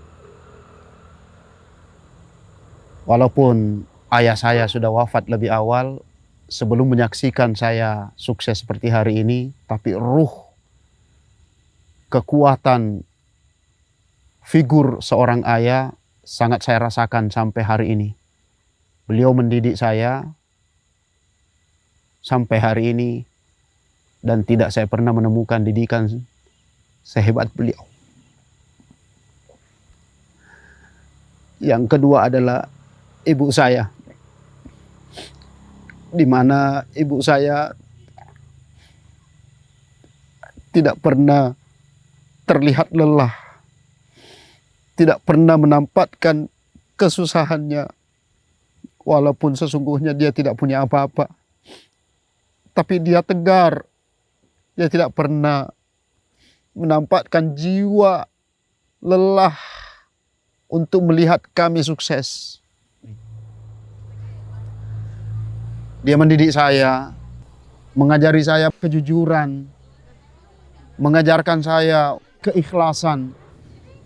Walaupun ayah saya sudah wafat lebih awal, sebelum menyaksikan saya sukses seperti hari ini, tapi ruh, kekuatan, figur seorang ayah sangat saya rasakan sampai hari ini. Beliau mendidik saya sampai hari ini, dan tidak saya pernah menemukan didikan sehebat beliau. Yang kedua adalah ibu saya, di mana ibu saya tidak pernah terlihat lelah, tidak pernah menampakkan kesusahannya, walaupun sesungguhnya dia tidak punya apa-apa. Tapi dia tegar, dia tidak pernah menampakkan jiwa lelah untuk melihat kami sukses. Dia mendidik saya, mengajari saya kejujuran, mengajarkan saya keikhlasan.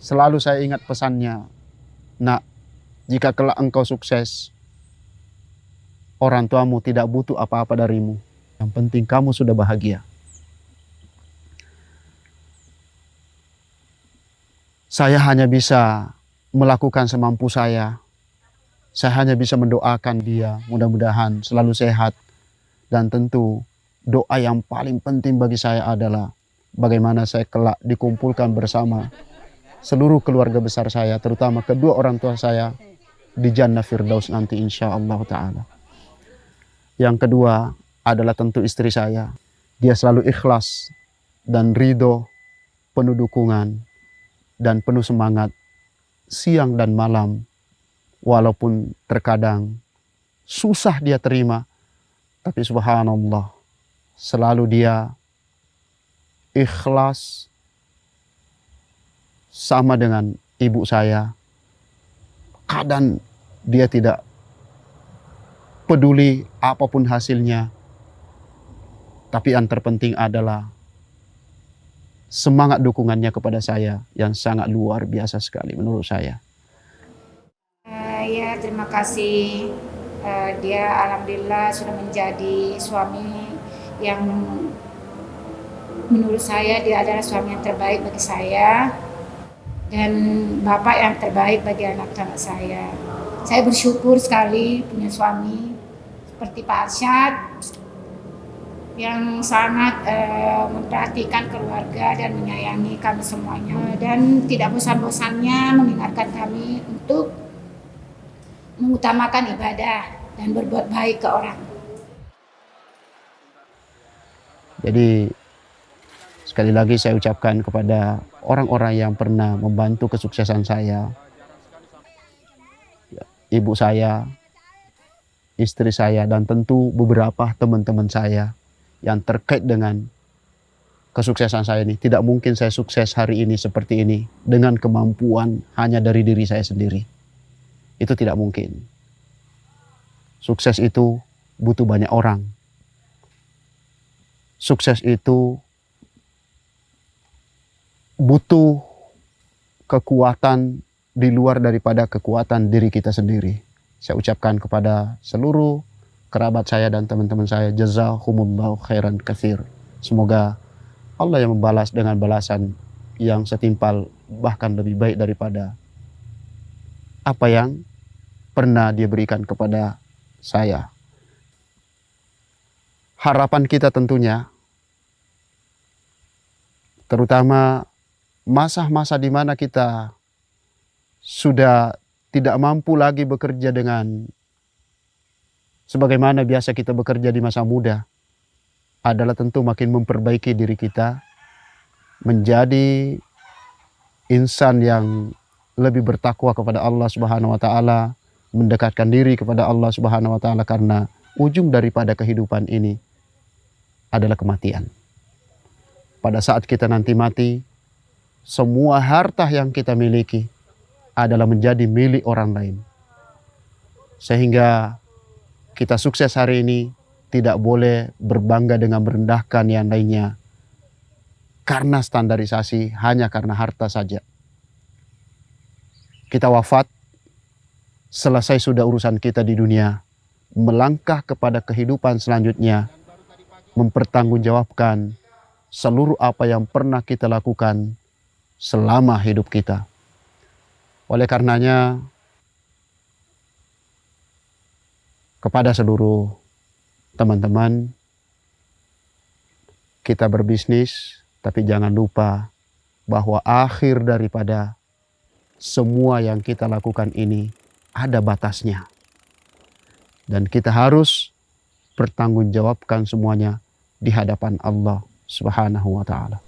Selalu saya ingat pesannya, nak, jika kelak engkau sukses, orang tuamu tidak butuh apa-apa darimu. Yang penting kamu sudah bahagia. Saya hanya bisa melakukan semampu saya. Saya hanya bisa mendoakan dia, mudah-mudahan selalu sehat. Dan tentu doa yang paling penting bagi saya adalah bagaimana saya kelak dikumpulkan bersama seluruh keluarga besar saya, terutama kedua orang tua saya di Jannah Firdaus nanti insya Allah ta'ala. Yang kedua adalah tentu istri saya. Dia selalu ikhlas dan ridho, penuh dukungan dan penuh semangat siang dan malam. Walaupun terkadang susah dia terima, tapi subhanallah selalu dia ikhlas sama dengan ibu saya. Kadang dia tidak peduli apapun hasilnya. Tapi yang terpenting adalah semangat dukungannya kepada saya yang sangat luar biasa sekali menurut saya. Ya, terima kasih. Dia alhamdulillah sudah menjadi suami yang menurut saya dia adalah suami yang terbaik bagi saya dan bapak yang terbaik bagi anak-anak saya. Saya bersyukur sekali punya suami seperti Pak Arsyad yang sangat memperhatikan keluarga dan menyayangi kami semuanya dan tidak bosan-bosannya mengingatkan kami untuk mengutamakan ibadah dan berbuat baik ke orang. Jadi sekali lagi saya ucapkan kepada orang-orang yang pernah membantu kesuksesan saya, ibu saya, istri saya, dan tentu beberapa teman-teman saya yang terkait dengan kesuksesan saya ini. Tidak mungkin saya sukses hari ini seperti ini dengan kemampuan hanya dari diri saya sendiri. Itu tidak mungkin. Sukses itu butuh banyak orang. Sukses itu butuh kekuatan di luar daripada kekuatan diri kita sendiri. Saya ucapkan kepada seluruh kerabat saya dan teman-teman saya, jazakumullahu khairan katsir. Semoga Allah yang membalas dengan balasan yang setimpal bahkan lebih baik daripada apa yang pernah dia berikan kepada saya. Harapan kita tentunya, terutama masa-masa di mana kita sudah tidak mampu lagi bekerja dengan sebagaimana biasa kita bekerja di masa muda, adalah tentu makin memperbaiki diri kita, menjadi insan yang lebih bertakwa kepada Allah Subhanahu wa taala, mendekatkan diri kepada Allah Subhanahu wa taala, karena ujung daripada kehidupan ini adalah kematian. Pada saat kita nanti mati, semua harta yang kita miliki adalah menjadi milik orang lain. Sehingga kita sukses hari ini tidak boleh berbangga dengan merendahkan yang lainnya karena standarisasi, hanya karena harta saja. Kita wafat, selesai sudah urusan kita di dunia, melangkah kepada kehidupan selanjutnya, mempertanggungjawabkan seluruh apa yang pernah kita lakukan selama hidup kita. Oleh karenanya, kepada seluruh teman-teman, kita berbisnis, tapi jangan lupa bahwa akhir daripada semua yang kita lakukan ini ada batasnya. Dan kita harus bertanggungjawabkan semuanya di hadapan Allah Subhanahu wa ta'ala.